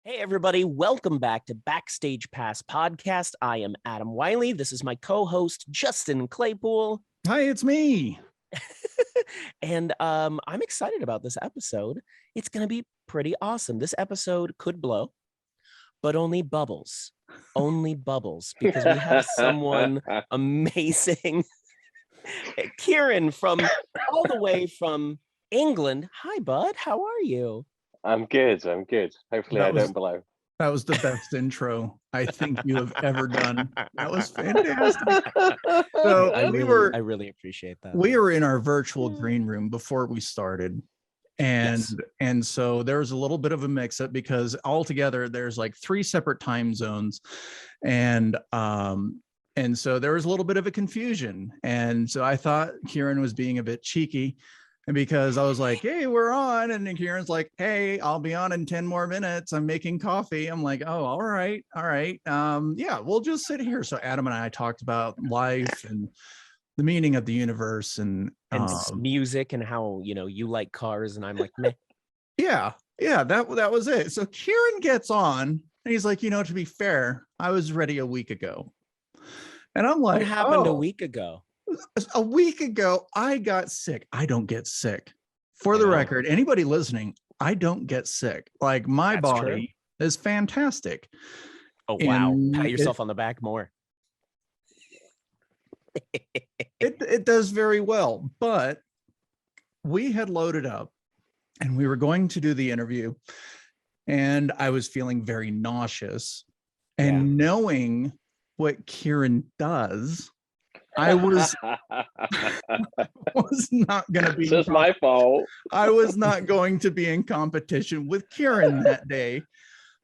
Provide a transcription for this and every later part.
Hey, everybody. Welcome back to Backstage Pass Podcast. I am Adam Wiley. This is my co-host, Justin Claypool. Hi, it's me. And I'm excited about this episode. It's going to be pretty awesome. This episode could blow, but only bubbles. Only bubbles, because we have someone amazing. Kieron from all the way from England. Hi, bud. How are you? I'm good. Hopefully I don't blow. That was the best intro I think you have ever done. That was fantastic. So I really appreciate that. We were in our virtual green room before we started. And so there was a little bit of a mix up because altogether there's like 3 separate time zones. And so there was a little bit of a confusion. And so I thought Kieron was being a bit cheeky. And because I was like, hey, we're on. And then Kieron's like, hey, I'll be on in 10 more minutes. I'm making coffee. I'm like, oh, all right. Yeah, we'll just sit here. So Adam and I talked about life and the meaning of the universe and music and how, you like cars and I'm like, meh. Yeah, that was it. So Kieron gets on and he's like, to be fair, I was ready a week ago. And I'm like, what happened a week ago? A week ago, I got sick. I don't get sick. For the record, anybody listening, I don't get sick. Like my body is fantastic. Oh, wow. Pat yourself on the back more. It does very well. But we had loaded up and we were going to do the interview. And I was feeling very nauseous. And knowing what Kieron does, I was not going to be. It's my fault. I was not going to be in competition with Kieron that day.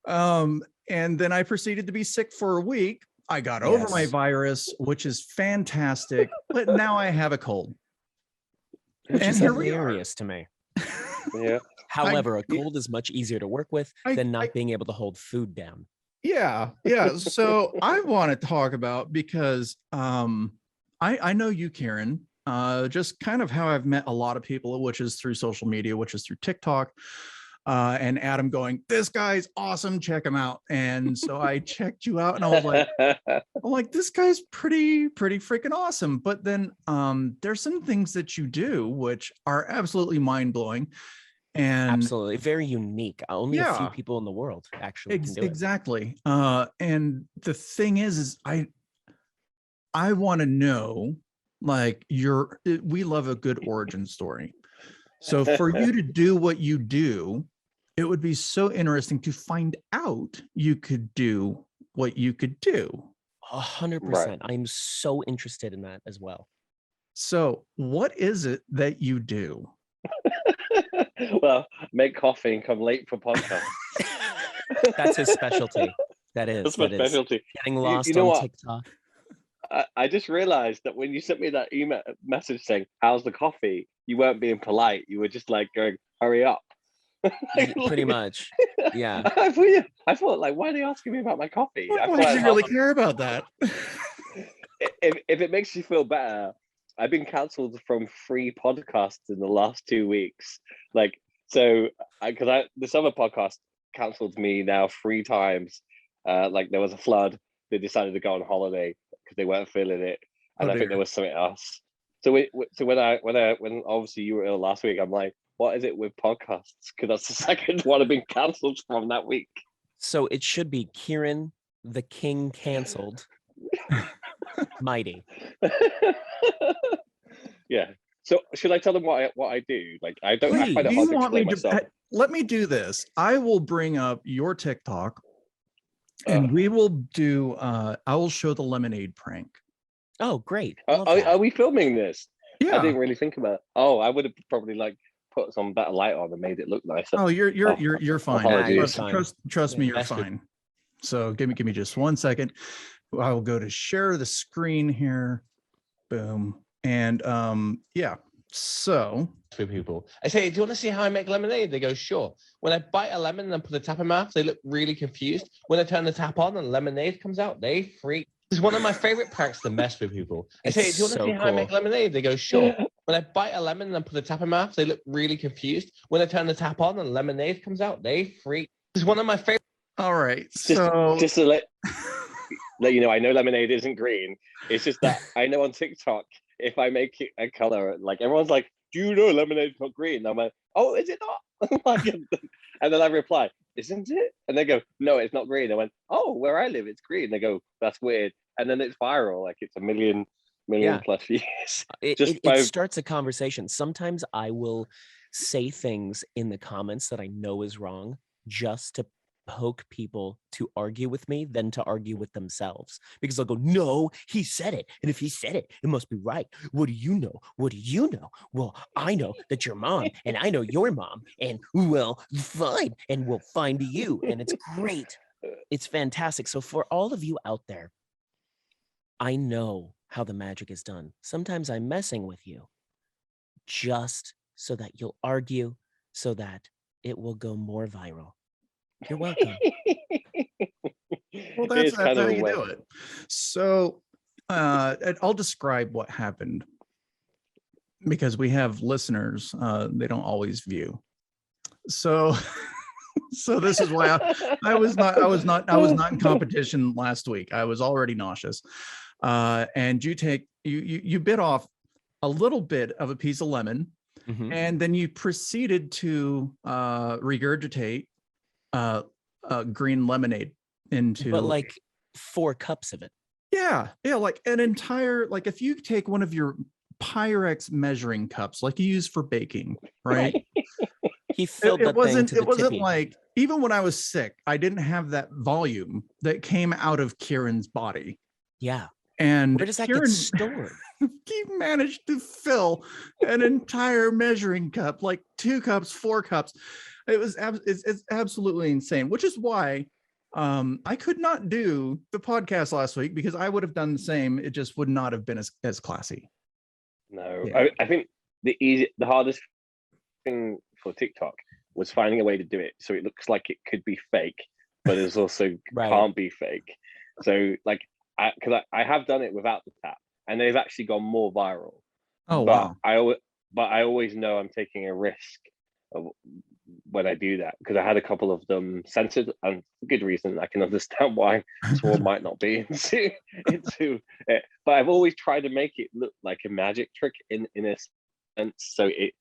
And then I proceeded to be sick for a week. I got over my virus, which is fantastic. But now I have a cold. Which is hilarious to me. Yeah. However, a cold is much easier to work with than not being able to hold food down. Yeah. So I want to talk about because I know you, Kieron, just kind of how I've met a lot of people, which is through social media, which is through TikTok, and Adam going, this guy's awesome, check him out. And so I checked you out and I was like, this guy's pretty freaking awesome. But then there's some things that you do which are absolutely mind-blowing. And absolutely very unique. Only a few people in the world actually can do it. Exactly. And the thing is I want to know, like, we love a good origin story. So for you to do what you do, it would be so interesting to find out you could do what you could do. 100%. I'm so interested in that as well. So what is it that you do? Well, make coffee and come late for podcasts. That's his specialty. That's my specialty. Getting lost on TikTok. I just realized that when you sent me that email message saying, how's the coffee? You weren't being polite. You were just like going, hurry up. Pretty much. Yeah. I thought, like, why are they asking me about my coffee? Why do you really care about that? If it makes you feel better, I've been cancelled from 3 podcasts in the last 2 weeks. Like, so this other podcast cancelled me now 3 times. Like there was a flood. They decided to go on holiday because they weren't feeling it, and I think there was something else. So when obviously you were ill last week, I'm like, what is it with podcasts? Because that's the second one I've been cancelled from that week. So it should be Kieron the King canceled. Mighty. Yeah. So should I tell them what I do? Like I don't. Please, I find it hard to explain myself. Let me do this. I will bring up your TikTok. And we will do, I will show the lemonade prank. Oh, great. Are we filming this? Yeah. I didn't really think about it. Oh, I would have probably put some better light on and made it look nicer. Oh, you're fine. Trust me, you're fine. So give me just 1 second. I will go to share the screen here. Boom. And so for people, I say, do you want to see how I make lemonade? They go, sure. When I bite a lemon and put the tap in my mouth, they look really confused. When I turn the tap on and lemonade comes out, they freak. This is one of my favorite pranks to mess with people. I say, do you want to see how I make lemonade? They go, sure. When I bite a lemon and put the tap in my mouth, they look really confused. When I turn the tap on and lemonade comes out, they freak. This is one of my favorite. All right. Just So just to let you know, I know lemonade isn't green. It's just that I know on TikTok, if I make it a color, like everyone's like, "Do you know lemonade's not green?" I'm like, "Oh, is it not?" Like, and then I reply, "Isn't it?" And they go, "No, it's not green." I went, "Oh, where I live, it's green." They go, "That's weird." And then it's viral, like it's a million Yeah. plus views. It starts a conversation. Sometimes I will say things in the comments that I know is wrong just to poke people to argue with me than to argue with themselves, because they'll go, "No, he said it, and if he said it, it must be right. What do you know? What do you know?" Well, I know that your mom and I know your mom, and well, fine, and we'll find you. And it's great. It's fantastic. So for all of you out there, I know how the magic is done. Sometimes I'm messing with you just so that you'll argue, so that it will go more viral. You're welcome. well, It's that's kind how of a you way. do it. So and I'll describe what happened because we have listeners. They don't always view. So so this is why I was not in competition last week. I was already nauseous. And you bit off a little bit of a piece of lemon, Mhm. and then you proceeded to regurgitate green lemonade into But like 4 cups of it. yeah, like an entire, like if you take one of your Pyrex measuring cups like you use for baking, right? He filled that thing to the It wasn't tippy. like, even when I was sick, I didn't have that volume that came out of Kieran's body. Yeah. And Where does that get Kieran stored? he managed to fill an entire measuring cup, like 2 cups, 4 cups. It's absolutely insane, which is why I could not do the podcast last week, because I would have done the same. It just would not have been as classy. No, Yeah. I think the hardest thing for TikTok was finding a way to do it so it looks like it could be fake, but it's also Right. can't be fake. So like, because I have done it without the tap, and they've actually gone more viral. Oh But wow. I always know I'm taking a risk when I do that, because I had a couple of them censored, and for good reason. I can understand why someone might not be into it, but I've always tried to make it look like a magic trick in a sense. So it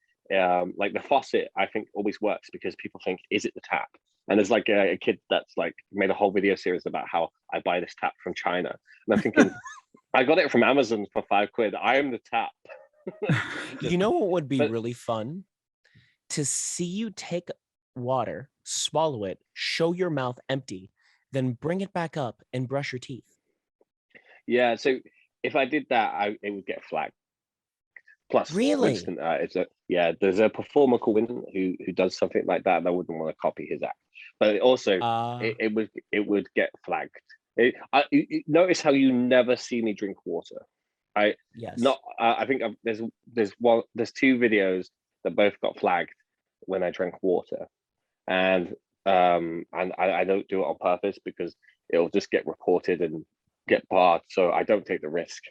like the faucet, I think always works because people think, is it the tap? And there's like a kid that's like made a whole video series about how I buy this tap from China, and I'm thinking, I got it from Amazon for £5. I am the tap. You know what would be but really fun? To see you take water, swallow it, show your mouth empty, then bring it back up and brush your teeth. yeah, so if I did that, it would get flagged. Plus, Really? Winston, there's a performer called Winston who does something like that, and I wouldn't want to copy his act. But it also, it would get flagged. Notice how you never see me drink water. Yes. I think there's 2 videos that both got flagged when I drank water, and I don't do it on purpose because it'll just get reported and get barred. So I don't take the risk.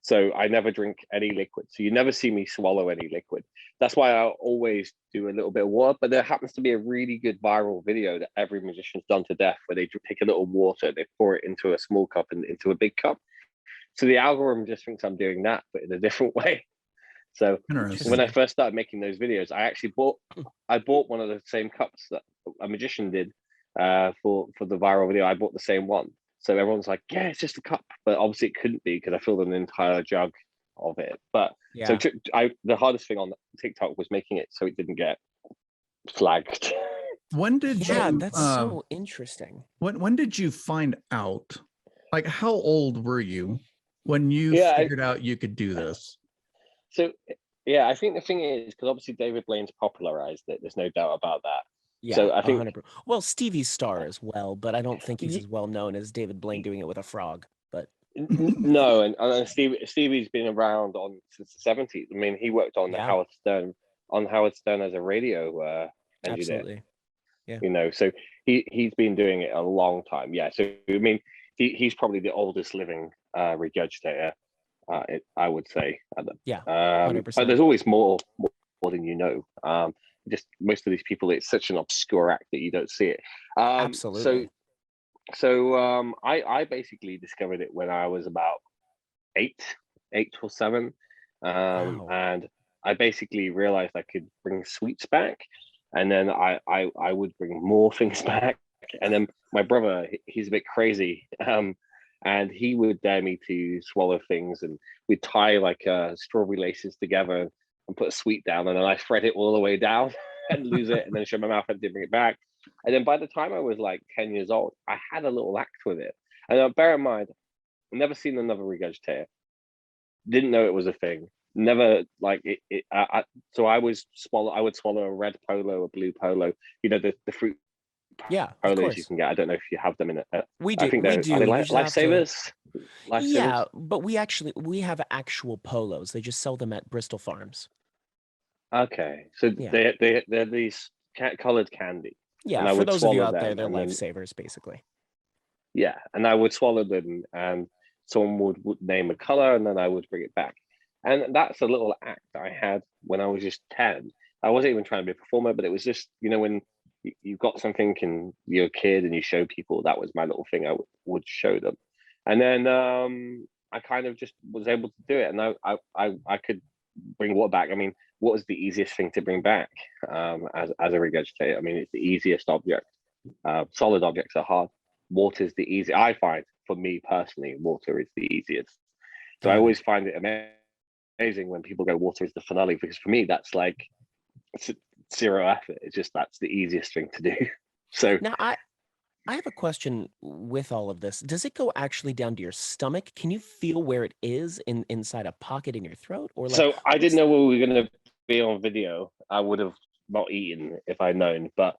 So I never drink any liquid. So you never see me swallow any liquid. That's why I always do a little bit of water. But there happens to be a really good viral video that every musician's done to death, where they take a little water, they pour it into a small cup and into a big cup. So the algorithm just thinks I'm doing that, but in a different way. So when I first started making those videos, I bought one of the same cups that a magician did for the viral video. I bought the same one. So everyone's like, yeah, it's just a cup. But obviously it couldn't be, because I filled an entire jug of it. But yeah. So the hardest thing on TikTok was making it so it didn't get flagged. When did you that's so interesting. When did you find out? Like, how old were you when you figured out you could do this? So yeah, I think the thing is, because obviously David Blaine's popularized it. There's no doubt about that. Yeah, so I think 100%. Well, Stevie Star as well, but I don't think he's as well known as David Blaine doing it with a frog. But no, and Stevie's been around since the 70s. I mean, he worked on Howard Stern as a radio engineer. Absolutely. Yeah. You know, so he's been doing it a long time. Yeah. So I mean, he's probably the oldest living regurgitator, I would say. Yeah. 100%. But there's always more than you know. just most of these people, it's such an obscure act that you don't see it. Absolutely. So I basically discovered it when I was about 8 or 7, Wow. and I basically realized I could bring sweets back, and then I would bring more things back, and then my brother, he's a bit crazy, and he would dare me to swallow things, and we'd tie like strawberry laces together and put a sweet down, and then I thread it all the way down and lose it, and then show my mouth and bring it back. And then by the time I was like 10 years old, I had a little act with it. And bear in mind, I've never seen another regurgitator. Didn't know it was a thing. Never like it. So I would swallow a red polo, a blue polo. You know, the fruit Yeah, of polos you course. can get. I don't know if you have them in it. We do. I think We they're do. are they You life, just have to- lifesavers. Yeah, but we have actual polos. They just sell them at Bristol Farms. Okay, so Yeah. they're these colored candy. And Yeah, I for would those of you swallow out there, them, they're and then- lifesavers, basically. Yeah, and I would swallow them, and someone would name a color, and then I would bring it back. And that's a little act I had when I was just 10. I wasn't even trying to be a performer, but it was just, you know, when you've got something and you're a kid and you show people, that was my little thing I would show them. And then I kind of just was able to do it, and I could bring water back. I mean, what was the easiest thing to bring back as a regurgitator? I mean, it's the easiest object. Solid objects are hard. Water is the easy. I find, for me personally, water is the easiest. So I always find it amazing when people go, water is the finale, because for me, that's like it's zero effort. It's just that's the easiest thing to do. So Now, I have a question with all of this. Does it go actually down to your stomach? Can you feel where it is inside a pocket in your throat? Or like, so I didn't know we were going to be on video. I would have not eaten if I'd known. But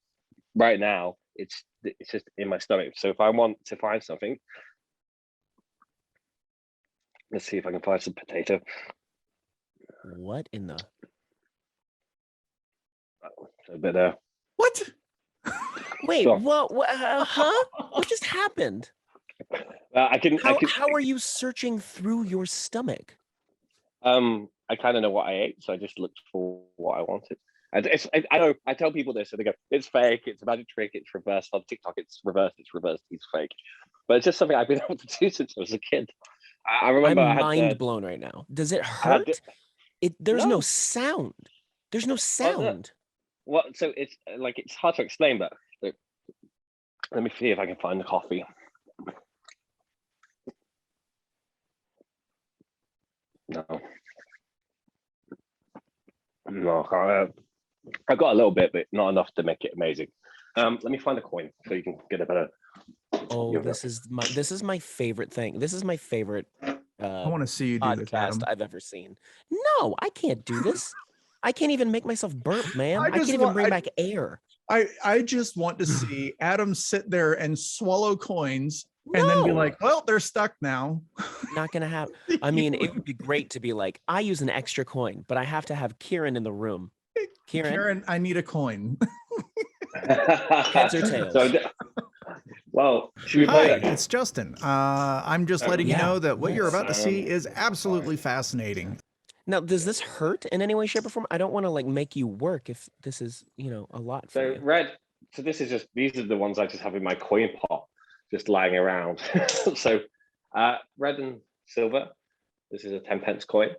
right now, it's just in my stomach. So if I want to find something, let's see if I can find some potato. What in the? A bit What? Wait, Sure. what? Huh? What just happened? I can. How are you searching through your stomach? I kind of know what I ate, so I just looked for what I wanted. And I know I tell people this, and they go, "It's fake. It's a magic trick. It's reversed on TikTok. It's reversed. It's reversed. It's fake." But it's just something I've been able to do since I was a kid. I remember I'm I had mind blown right now. Does it had hurt? There's No. no sound. There's no sound. well, so it's like it's hard to explain, but look, let me see if I can find the coffee. No, I got a little bit, but not enough to make it amazing. Let me find a coin so you can get a better. Oh, Yeah. this is my favorite thing. This is my favorite I want to see you do this, podcast Adam. I've ever seen. No, I can't do this. I can't even make myself burp, man. I I can't just even want- bring I- back air. I just want to see Adam sit there and swallow coins and then be No. like, well, they're stuck now. Not gonna happen. I mean, it would be great to be like, I use an extra coin, but I have to have Kieron in the room. Kieron, I need a coin. Heads or tails? Well, should we Hi, play it? it's Justin. I'm just letting you Yeah. know that what you're about to see is Sorry. absolutely fascinating. now, does this hurt in any way, shape, or form? I don't want to like make you work if this is, a lot for So you. red. So this is just these are the ones I just have in my coin pot, just lying around. So red and silver. This is a 10p coin.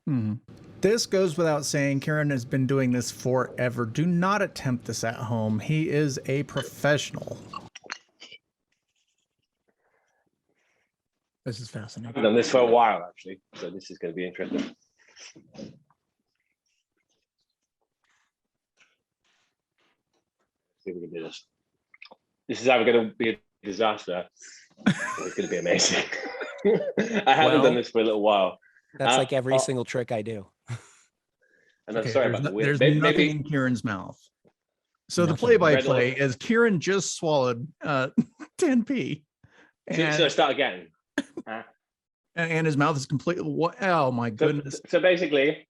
Mhm. This goes without saying. Kieron has been doing this forever. Do not attempt this at home. He is a professional. This is I've fascinating. done this for a while actually, so this is going to be interesting. See if we can do this. This is either going to be a disaster or it's going to be amazing. I haven't done Well, this for a little while, That's like every oh. single trick I do. and I'm Okay, sorry there's about the there's weird. nothing Maybe in Kieran's mouth. So the Nothing. play-by-play is Kieran just swallowed 10p. should I start again? And his mouth is completely, oh my goodness. So basically,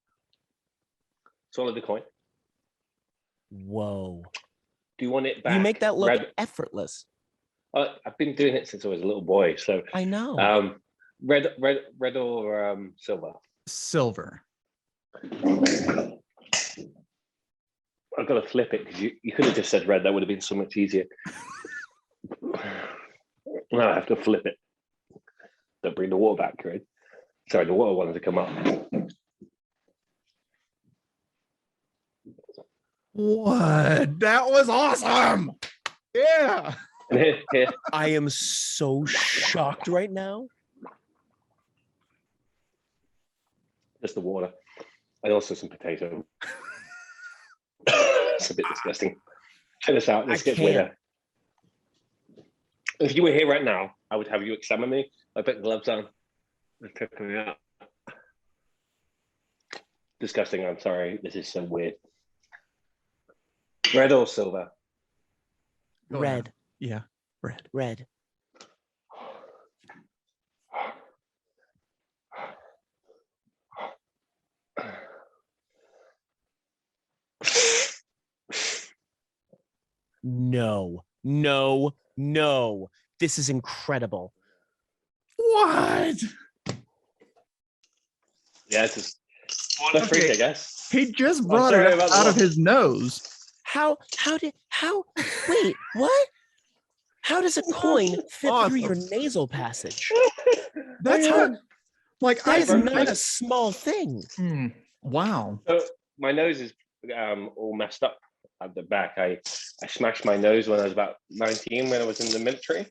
swallow the coin. Whoa. Do you want it back? You make that look red? effortless. I've been doing it since I was a little boy. So I know. red or silver. Silver. I've got to flip it because you could have just said red. That would have been so much easier. Now I have to flip it. Don't bring the water back, right? Sorry, the water wanted to come up. What? That was awesome. Yeah. And here. I am so shocked right now. Just the water. And also some potato. It's a bit disgusting. Check this out. This I gets can't. weirder. If you were here right now, I would have you examine me. I put gloves on. They're taking me out. Disgusting. I'm sorry. This is so weird. Red or silver? Go Red, ahead. Yeah, red. red. No, no, no. This is incredible. What? Yeah, it's just the freak, I guess. He just brought sorry it about out the of water. his nose. How wait, what? How does a coin fit through your nasal passage? That's how. Like That is broke not my- a small thing. Wow. So my nose is all messed up at the back. I smashed my nose when I was about 19 when I was in the military.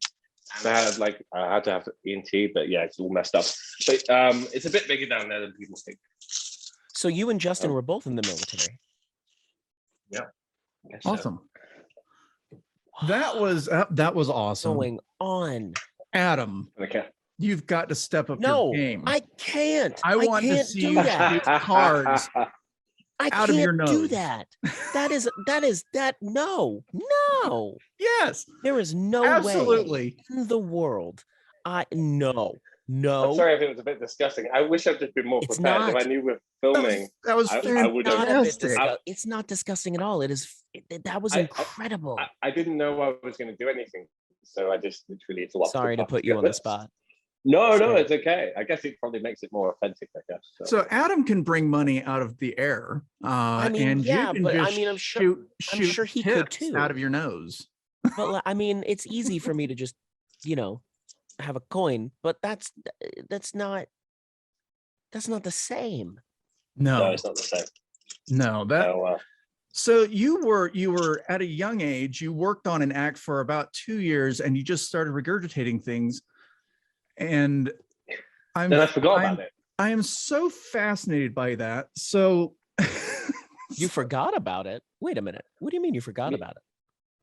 And I had to have ENT, but yeah, it's all messed up. But it's a bit bigger down there than people think. So you and Justin were both in the military. I guess so. Awesome. That was awesome. Going on. Adam, Okay. you've got to step up No, your game. I can't. I want to can't see do you that. shoot cards I out can't of your do nose. that. No. Yes, There is no absolutely. way in the world. No. I'm sorry if it was a bit disgusting. I wish I'd just been more It's prepared. If not. I knew we're filming, That was I would Not have. a bit fantastic. it's not disgusting at all. It is. That was I- incredible. I didn't know I was going to do anything, so I just literally it's a lot. Sorry to put you on the spot. No, Sorry. it's okay. I guess it probably makes it more authentic. I guess. So Adam can bring money out of the air. I mean, and yeah, you can but I just mean, I'm sure- shoot I'm sure he could tips too. out of your nose. But I mean, it's easy for me to just, have a coin. But that's not the same. no, No, it's not the same. no. That So, so you were at a young age. You worked on an act for about 2 years, and you just started regurgitating things. And then I forgot about it. I am so fascinated by that. So You forgot about it. Wait a minute. What do you mean you forgot Yeah. about it?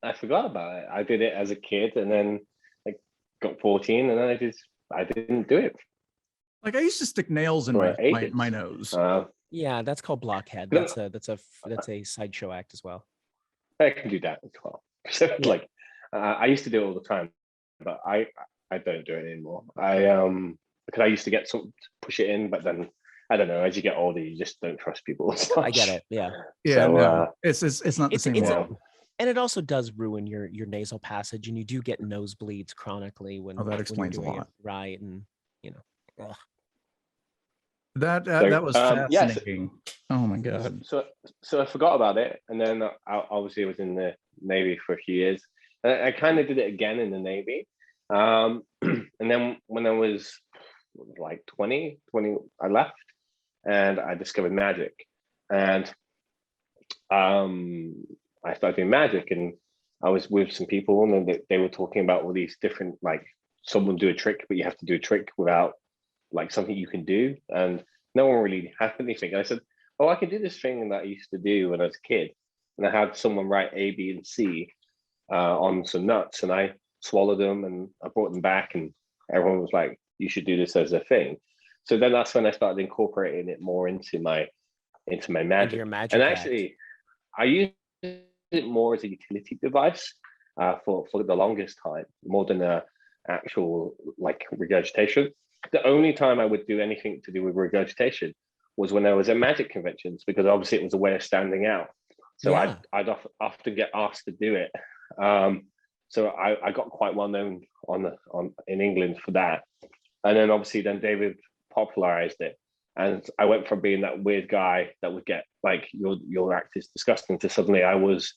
I forgot about it. I did it as a kid, and then I got 14, and then I didn't do it. like I used to stick nails in For my ages. nose. Yeah, that's called blockhead. No. That's a sideshow act as well. I can do that as well. So like, I used to do it all the time, but I don't do it anymore. Because I used to get some push it in, but then I don't know. As you get older, you just don't trust people. as I get much. it. Yeah. Yeah, So, no, it's not the it's- same. it's a- way. And it also does ruin your nasal passage, and you do get nosebleeds chronically when Oh, that when you're explains a doing it lot. right, and ugh. That So, that was yes. fascinating. Oh my god. So I forgot about it, and then obviously I was in the Navy for a few years. And I kind of did it again in the Navy, and then when I was like 20, I left, and I discovered magic, and I started doing magic, and I was with some people, and they were talking about all these different, like, someone do a trick, but you have to do a trick without like something you can do, and no one really had anything. I said, oh, I can do this thing that I used to do when I was a kid, and I had someone write A, B, and C on some nuts, and I swallowed them, and I brought them back, and everyone was like, you should do this as a thing. So then that's when I started incorporating it more into my magic. Your magic And act. actually, I use it more as a utility device for the longest time, more than a actual like regurgitation. The only time I would do anything to do with regurgitation was when I was at magic conventions, because obviously it was a way of standing out. So Yeah. I'd often get asked to do it. So I got quite well known in England for that. And then obviously then David popularized it. And I went from being that weird guy that would get like your act is disgusting to suddenly I was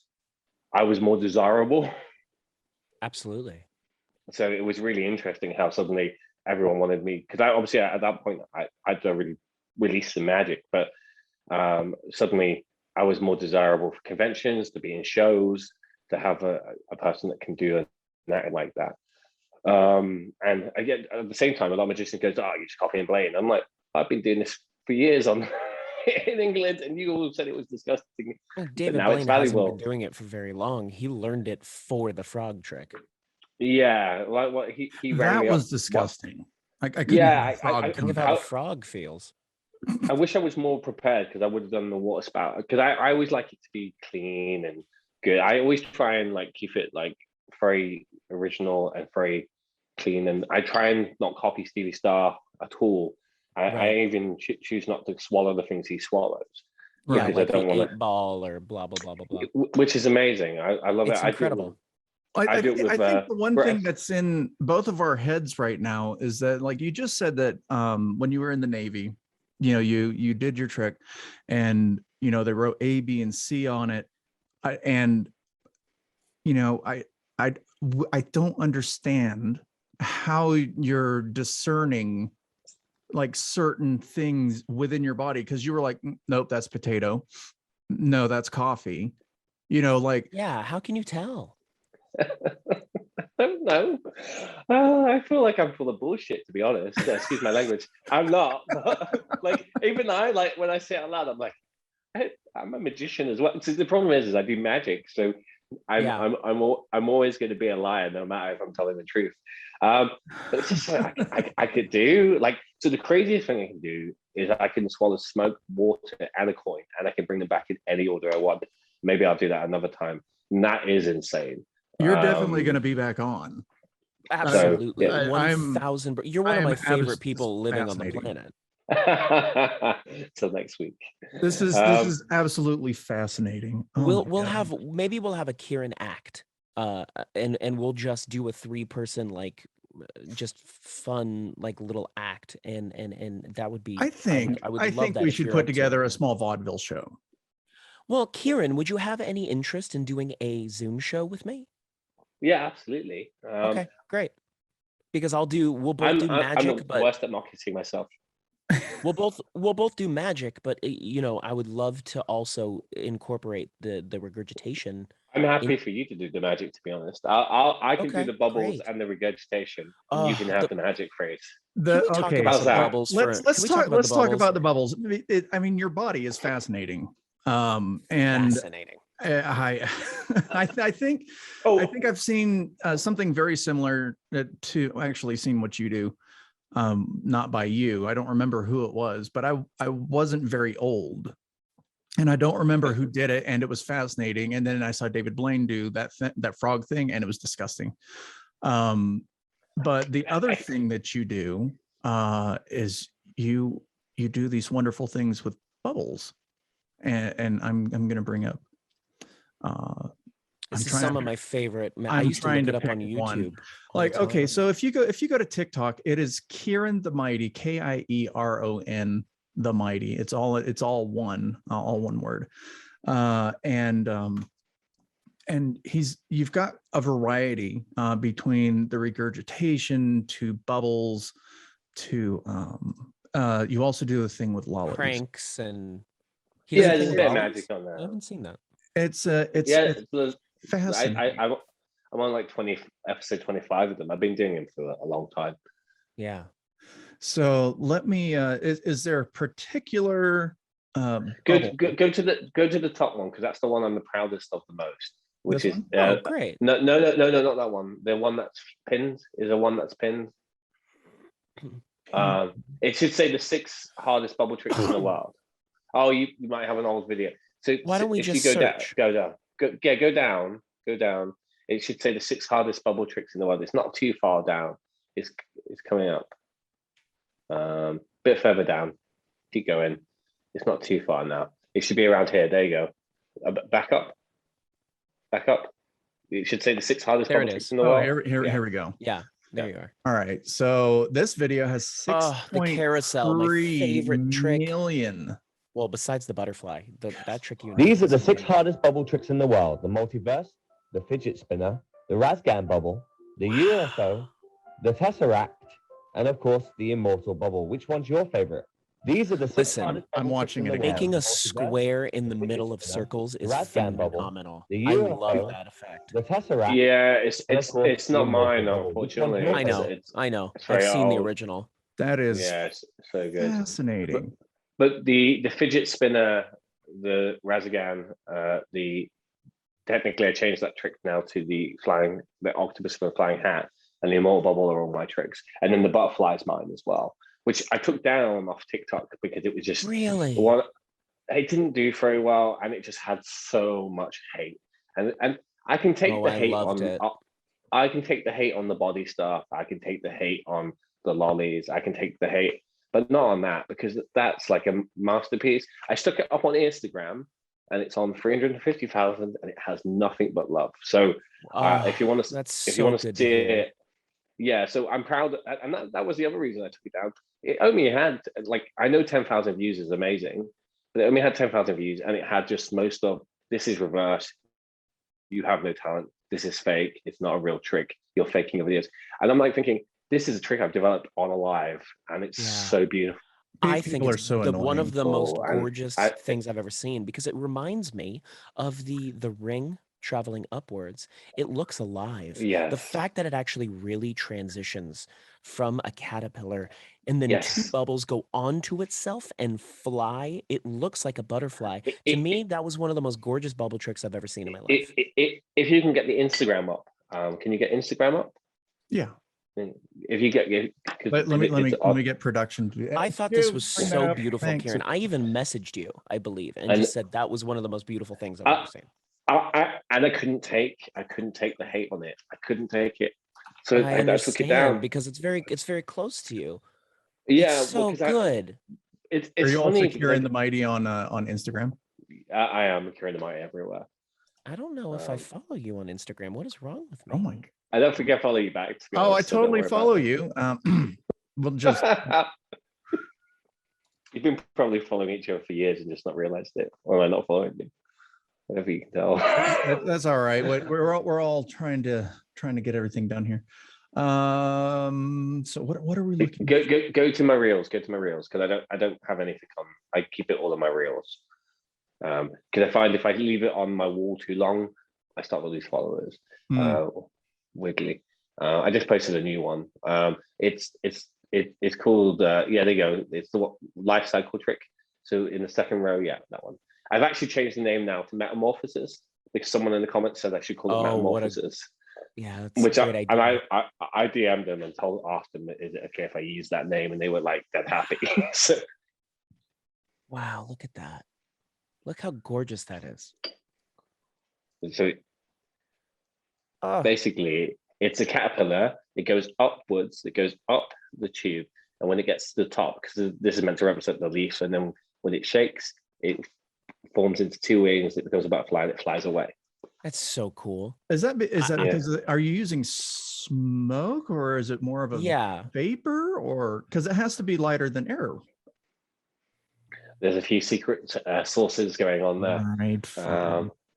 more desirable. Absolutely. So it was really interesting how suddenly everyone wanted me, because I obviously at that point I'd already released the magic, but suddenly I was more desirable for conventions, to be in shows, to have a person that can do an like that. And again, at the same time, a lot of magicians goes, "Oh, you just copy and blame." I'm like, I've been doing this for years on in England, and you all said it was disgusting. Well, David now Blaine it's hasn't valuable. been doing it for very long. He learned it for the frog trick. Yeah, like what he rang That me was up. disgusting. I couldn't Yeah, have a frog Think come of how back. the frog feels. I wish I was more prepared, because I would have done the water spout, because I always like it to be clean and good. I always try and like keep it like very original and very clean, and I try and not copy Stevie Star at all. I Right. even choose not to swallow the things he swallows. Yeah, because like I don't the want 8-ball or blah blah blah blah blah. which is amazing. I love It's it. incredible. I do it with, I think the one thing Brett. that's in both of our heads right now is that, like you just said, that when you were in the Navy, you did your trick, and they wrote A, B, and C on it, and I don't understand how you're discerning like certain things within your body, because you were like, nope, that's potato, no, that's coffee, like Yeah, how can you tell? I don't know. I feel like I'm full of bullshit, to be honest. Excuse my language. I'm not. But, like, even like when I say it out loud, I'm like, I'm a magician as well. So the problem is I do magic, so I'm always going to be a liar, no matter if I'm telling the truth. But it's just like I could do like, so the craziest thing I can do is I can swallow smoke, water, and a coin, and I can bring them back in any order I want. Maybe I'll do that another time. And that is insane. you're definitely going to be back on. Absolutely. yeah. 1,000. You're one of my favorite people living on the planet. Till next week. This is absolutely fascinating. We'll have a Kieron act, and we'll just do a 3-person like just fun like little act, and that would be. I think we should put together a small vaudeville show. Well, Kieron, would you have any interest in doing a Zoom show with me? Yeah, absolutely. Okay, great. Because we'll both do magic, I'm the worst at marketing myself. We'll both do magic, but I would love to also incorporate the regurgitation. I'm happy for you to do the magic, to be honest. I can do the bubbles great. and the regurgitation, and you can have the magic phrase. Let's talk about the bubbles. I mean, your body is fascinating. And fascinating. I think I've seen something very similar to actually seen what you do. Not by you. I don't remember who it was, but I wasn't very old, and I don't remember who did it, and it was fascinating. And then I saw David Blaine do that frog thing, and it was disgusting. But the other thing that you do is you do these wonderful things with bubbles, and I'm going to bring up. This is some of my favorite. I I'm used to look trying it to up on pick YouTube. one. Like, okay, so if you go to TikTok, it is Kieron the Mighty, Kieron the Mighty. It's all one word. And you've got a variety between the regurgitation to bubbles to you also do a thing with lollies. Pranks and there's a bit of magic on that. I haven't seen that. It's fascinating. I'm on like episode 25 of them. I've been doing them for a long time. Yeah. So let me. Is there a particular? Go to the top one, because that's the one I'm the proudest of the most. Which is great. No, not that one. The one that's pinned is the one that's pinned. It should say the 6 hardest bubble tricks in the world. Oh, you might have an old video. So why don't we if just you search? Go down. Go down. It should say the 6 hardest bubble tricks in the world. It's not too far down. It's coming up. Bit further down. Keep going. It's not too far now. It should be around here. There you go. Back up. It should say the 6 hardest bubble tricks in the world. Here we go. Yeah. There you are. All right. So this video has Oh, the carousel, my 6.3 favorite trick. million. Well, besides the butterfly, that trick you. These are the introduced 6 me. hardest bubble tricks in the world: the multiverse, the fidget spinner, the Razgan bubble, the UFO, the Tesseract, and of course the immortal bubble. Which one's your favorite? These are the 6 Listen, hardest I'm bubble watching tricks in it the again. world. Making a The multiverse, square in the fidget middle of spinner, circles the is Razgan bubble, phenomenal. the I UFO, love that effect. the Tesseract. Yeah, and of course, it's the not immortal mine, bubble. Which one's unfortunately. your I know. favorite? I know. It's I've very seen the old. original. That is Yeah, it's so good. fascinating. But the fidget spinner, the Razagan, the technically I changed that trick now to the octopus with a flying hat, and the immortal bubble are all my tricks, and then the butterfly is mine as well, which I took down off TikTok because it was just Really? one. It didn't do very well, and it just had so much hate, and I can take the I hate loved on. it. I can take the hate on the body stuff. I can take the hate on the lollies. I can take the hate, but not on that because that's like a masterpiece. I stuck it up on Instagram, and it's on 350,000, and it has nothing but love. So if you want to, that's if you so want to good see to hear. it, yeah. So I'm proud, and that was the other reason I took it down. It only had like I know 10,000 views is amazing, but it only had 10,000 views, and it had just most of this is reverse. You have no talent. This is fake. It's not a real trick. You're faking your videos. And I'm like thinking, this is a trick I've developed on a live, and it's so beautiful. I think People are it's so one of annoying. the most And gorgeous things I've ever seen because it reminds me of the ring traveling upwards. It looks alive. The Yes, fact that it actually really transitions from a caterpillar and then two yes. bubbles go onto itself and fly, it looks like a butterfly. To It- me, that was one of the most gorgeous bubble tricks I've ever seen in my life. If you can get the Instagram up, can you get Instagram up? Yeah. If you get, Let me get production to do I thought this was Bring that so up. beautiful, Thanks. Kieran. I even messaged you, I believe, and And- just said that was one of the most beautiful things I've I- ever seen. and I couldn't take the hate on it. I couldn't take it, so I I took it down. because it's very close to you. Yeah, It's so good. It's Are you funny also because Kieron the Mighty on Instagram? I am Kieron The Mighty everywhere. I don't know if I follow you on Instagram. What is wrong with me? Oh my god. I don't think I follow you back. To be Oh, I honest, so don't totally worry about follow it. you. We'll just You've been probably following each other for years and just not realized it, or am I not following you? Whatever you can tell. that's all right. We're all trying to get everything done here. So what are we looking? Go to my reels. Go to my reels because I don't have anything on. I keep it all on my reels. Because I find if I leave it on my wall too long, I start to lose followers. Weirdly, I just posted a new one. It's called there you go. It's the life cycle trick. So in the second row, yeah, that one. I've actually changed the name now to Metamorphosis because someone in the comments said I should call it Metamorphosis. Yeah, that's Which a great idea. I DM'd them and asked them, is it okay if I use that name? And they were like, dead happy. So, wow, look at that. Look how gorgeous that is. so basically, it's a caterpillar. It goes upwards. It goes up the tube, and when it gets to the top, because this is meant to represent the leaf, and then when it shakes, it forms into two wings. It becomes a butterfly, and it flies away. That's so cool. Is that Yeah. because are you using smoke or is it more of a vapor, or because it has to be lighter than air? There's a few secret sources going on there. Right.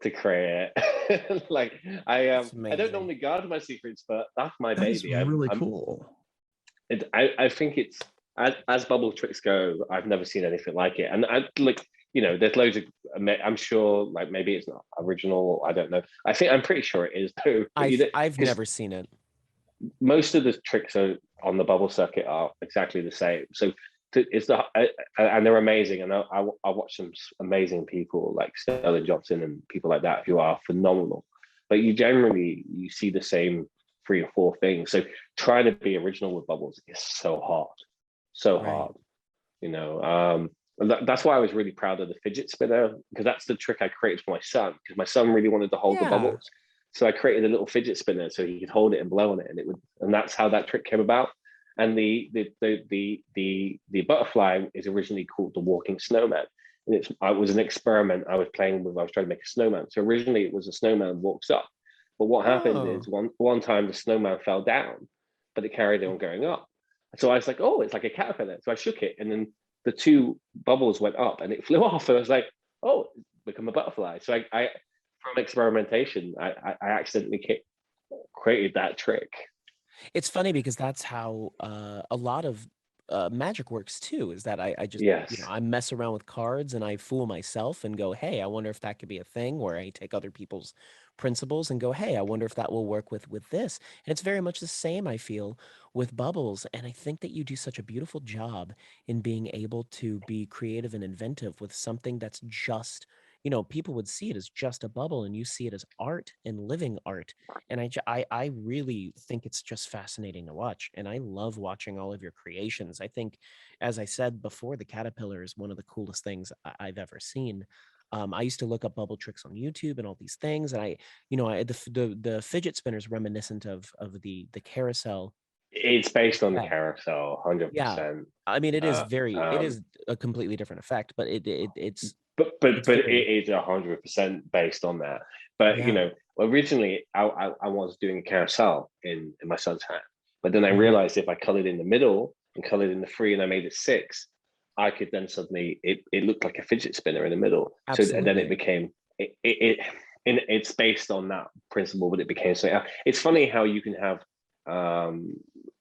To create it. Like I don't amazing. normally guard my secrets, but that's my That's baby. really cool. I think it's as bubble tricks go, I've never seen anything like it. And there's loads of. I'm sure, like maybe it's not original. I don't know. I'm pretty sure it is though. I've never seen it. Most of the tricks on the bubble circuit are exactly the same. So and they're amazing. And I watch some amazing people like Sterling Johnson and people like that who are phenomenal. But you see the same 3 or 4 things. So trying to be original with bubbles is so hard, that's why I was really proud of the fidget spinner, because that's the trick I created for my son, because my son really wanted to hold the bubbles. So I created a little fidget spinner so he could hold it and blow on it, and that's how that trick came about. And the butterfly is originally called the Walking Snowman, and it was an experiment I was playing with. I was trying to make a snowman. So originally it was a snowman walks up, but what happened is one time the snowman fell down, but it carried on going up. So I was like, oh, it's like a caterpillar. So I shook it, and then the two bubbles went up, and it flew off. And I was like, oh, it's become a butterfly. So I from experimentation, I accidentally created that trick. It's funny because that's how a lot of magic works too, is that I just, Yes. I mess around with cards and I fool myself and go, hey, I wonder if that could be a thing, where I take other people's principles and go, hey, I wonder if that will work with this. And it's very much the same, I feel, with bubbles. And I think that you do such a beautiful job in being able to be creative and inventive with something that's just, people would see it as just a bubble, and you see it as art and living art. And I really think it's just fascinating to watch. And I love watching all of your creations. I think, as I said before, the caterpillar is one of the coolest things I've ever seen. I used to look up bubble tricks on YouTube and all these things. And the fidget spinner is reminiscent of the carousel. It's based on the Yeah. carousel, Yeah. 100%. I mean, it is a completely different effect, but it's But it's it very, is 100% based on that. But yeah. originally I was doing a carousel in my son's hat, but then I Mhm. realized if I colored in the middle and colored in the 3 and I made it 6, I could then suddenly it looked like a fidget spinner in the middle. So and then it Absolutely. became it's based on that principle, but it became something else. It's funny how you can have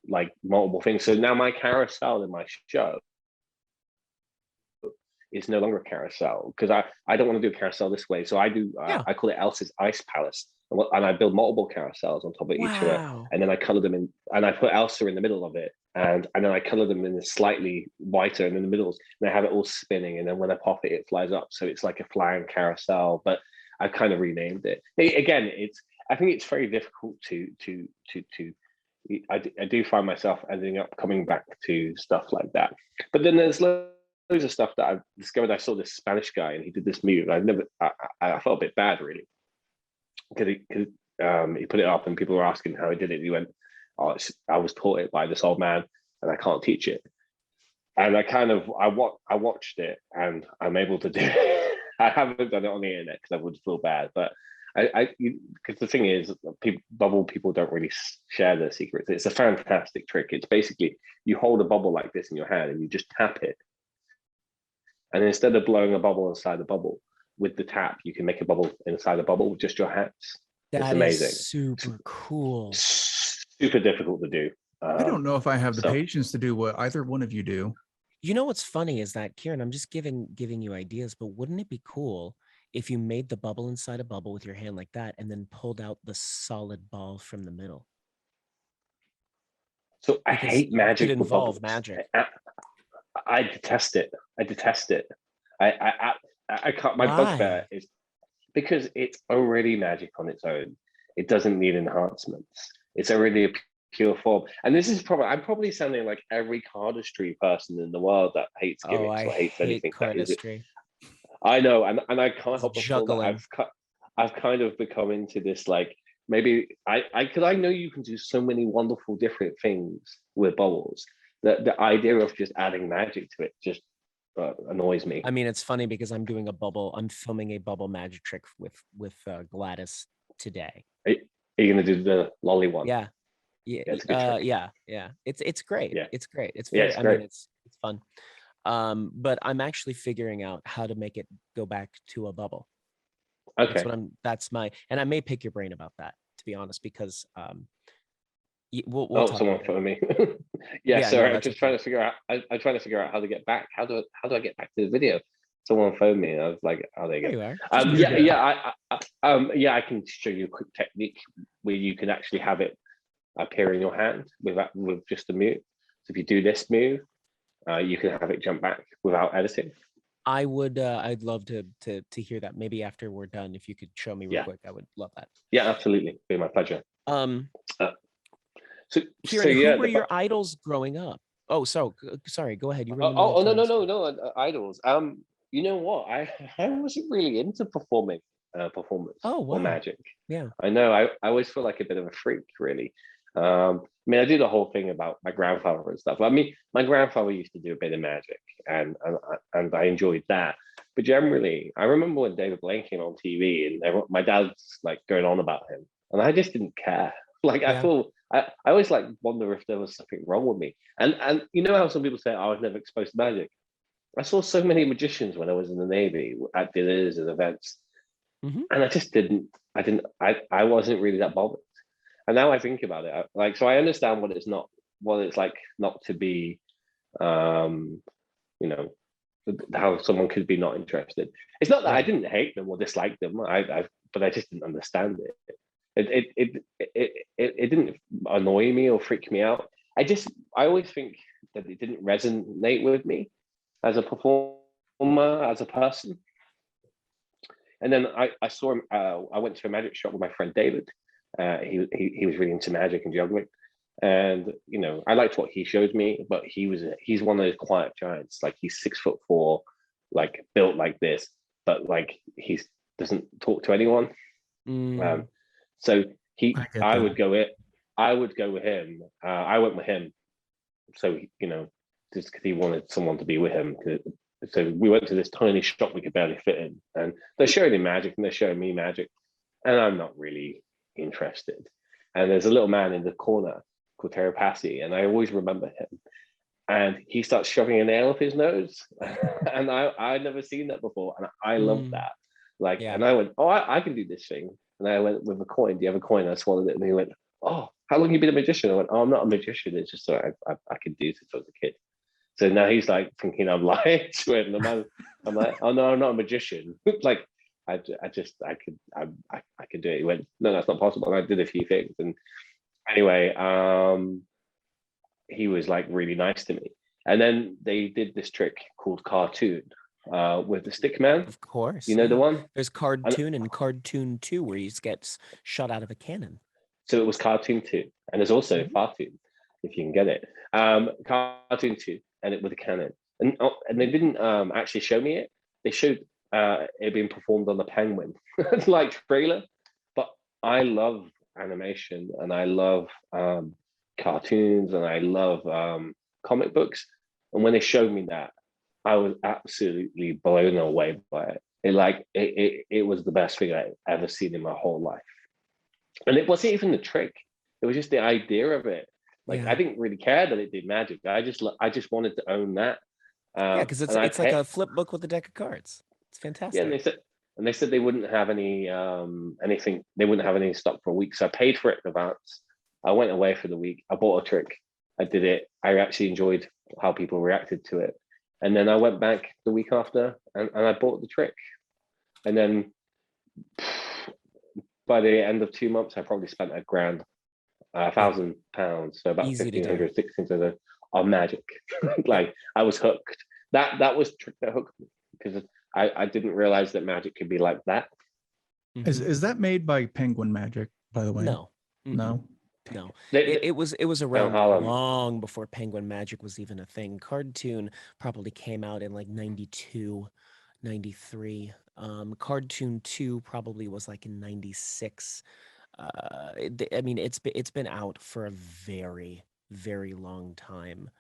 like multiple things. So now my carousel in my show is no longer a carousel, because I don't want to do a carousel this way. So I do Yeah. I call it Elsa's Ice Palace, and I build multiple carousels on top of each other, Wow. and then I color them in, and I put Elsa in the middle of it, and then I color them in a slightly whiter, and in the middle, and I have it all spinning, and then when I pop it, it flies up. So it's like a flying carousel, but I've kind of renamed it. Again, I think it's very difficult to I do find myself ending up coming back to stuff like that. But then there's loads of stuff that I've discovered. I saw this Spanish guy and he did this move. I felt a bit bad, really, because he put it up and people were asking how he did it. He went, oh, I was taught it by this old man and I can't teach it. And I watched it and I'm able to do it. I haven't done it on the internet because I would feel bad, but because the thing is, bubble people don't really share their secrets. It's a fantastic trick. It's basically you hold a bubble like this in your hand and you just tap it, and instead of blowing a bubble inside the bubble with the tap, you can make a bubble inside the bubble with just your hands. It's amazing. Super cool. Super difficult to do. I don't know if I have the patience to do what either one of you do. You know what's funny is that, Kieron, I'm just giving you ideas, but wouldn't it be cool if you made the bubble inside a bubble with your hand like that and then pulled out the solid ball from the middle? So I hate magic. It involve magic. I detest it. I can't. My bugbear is because it's already magic on its own. It doesn't need enhancements. It's already a pure form. And this is I'm probably sounding like every cardistry person in the world that hates gimmicks or hates anything that is it. I know, and I can't help but feel that I've kind of become into this, like, maybe because I know you can do so many wonderful different things with bubbles that the idea of just adding magic to it just annoys me. I mean, it's funny because I'm filming a bubble magic trick with Gladys today. Are you gonna do the lolly one? Yeah. Yeah. It's a good trick. Yeah. It's great. Yeah. It's great. It's very, I mean, it's fun. But I'm actually figuring out how to make it go back to a bubble. Okay. And I may pick your brain about that, to be honest, because we'll talk someone about phone me. Yeah, sorry, no, I'm just trying to figure out. I'm trying to figure out how to get back. How do I get back to the video? Someone phoned me, and I was like, "Oh, there you go." I can show you a quick technique where you can actually have it appear in your hand with just a move. So if you do this move, you can have it jump back without editing. I would. I'd love to hear that. Maybe after we're done, if you could show me real quick, I would love that. Yeah, absolutely. It'd be my pleasure. Kieron, who were your idols growing up? Oh, sorry. Go ahead. You were no, idols. You know what? I wasn't really into performance or magic. Yeah. I know. I always feel like a bit of a freak, really. I mean, I do the whole thing about my grandfather and stuff. I mean, my grandfather used to do a bit of magic, and I enjoyed that. But generally, I remember when David Blaine came on TV, and my dad's like going on about him, and I just didn't care. Like, I feel I always like wonder if there was something wrong with me. And you know how some people say, I was never exposed to magic. I saw so many magicians when I was in the Navy at dinners and events, Mhm. and I wasn't really that bothered. And now I think about it, so I understand what it's like not to be, you know, how someone could be not interested. It's not that I didn't hate them or dislike them. But I just didn't understand it. It didn't annoy me or freak me out. I always think that it didn't resonate with me as a performer, as a person. And then I saw him. I went to a magic shop with my friend David. He was really into magic and juggling, and I liked what he showed me. But he's one of those quiet giants. Like he's 6'4", like built like this, but like he doesn't talk to anyone. So I would go with him. I went with him. So just because he wanted someone to be with him. So we went to this tiny shop we could barely fit in, and they're showing him magic and they're showing me magic, and I'm not really interested. And there's a little man in the corner called Terrapassi, and I always remember him. And he starts shoving a nail up his nose, and I'd never seen that before, and I love that. And I went, oh, I can do this thing. And I went with a coin. Do you have a coin? I swallowed it, and he went, oh, how long have you been a magician? I went, oh, I'm not a magician. It's just so I could do since I was a kid. So now he's like thinking I'm lying to him. And I'm like, oh no, I'm not a magician. Like I could do it. He went, no, that's not possible. And I did a few things. And anyway, he was like really nice to me. And then they did this trick called cartoon with the Stickman. Of course. You know the one? There's Cartoon and Cartoon 2 where he gets shot out of a cannon. So it was Cartoon 2. And there's also Fartoon, if you can get it. Cartoon 2, and it with a cannon. And they didn't actually show me it. They showed it being performed on the Penguin, like trailer. But I love animation, and I love cartoons, and I love comic books. And when they showed me that, I was absolutely blown away by it. It was the best thing I've ever seen in my whole life. And it wasn't even the trick. It was just the idea of it. I didn't really care that it did magic. I just wanted to own that. Because it's like a flip book with a deck of cards. It's fantastic. Yeah, and they said they wouldn't have any anything. They wouldn't have any stock for a week. So I paid for it in advance. I went away for the week. I bought a trick. I did it. I actually enjoyed how people reacted to it. And then I went back the week after, and I bought the trick. And then by the end of 2 months, I probably spent £1,000, £1,000, so about 1,500, 1,600 on magic. Like I was hooked. That was the trick that hooked me, because I didn't realize that magic could be like that. Is that made by Penguin Magic, by the way? No. No. No, it was around long before Penguin Magic was even a thing. Cartoon probably came out in like 92, 93. Cartoon 2 probably was like in 96. I mean, it's been out for a very, very long time.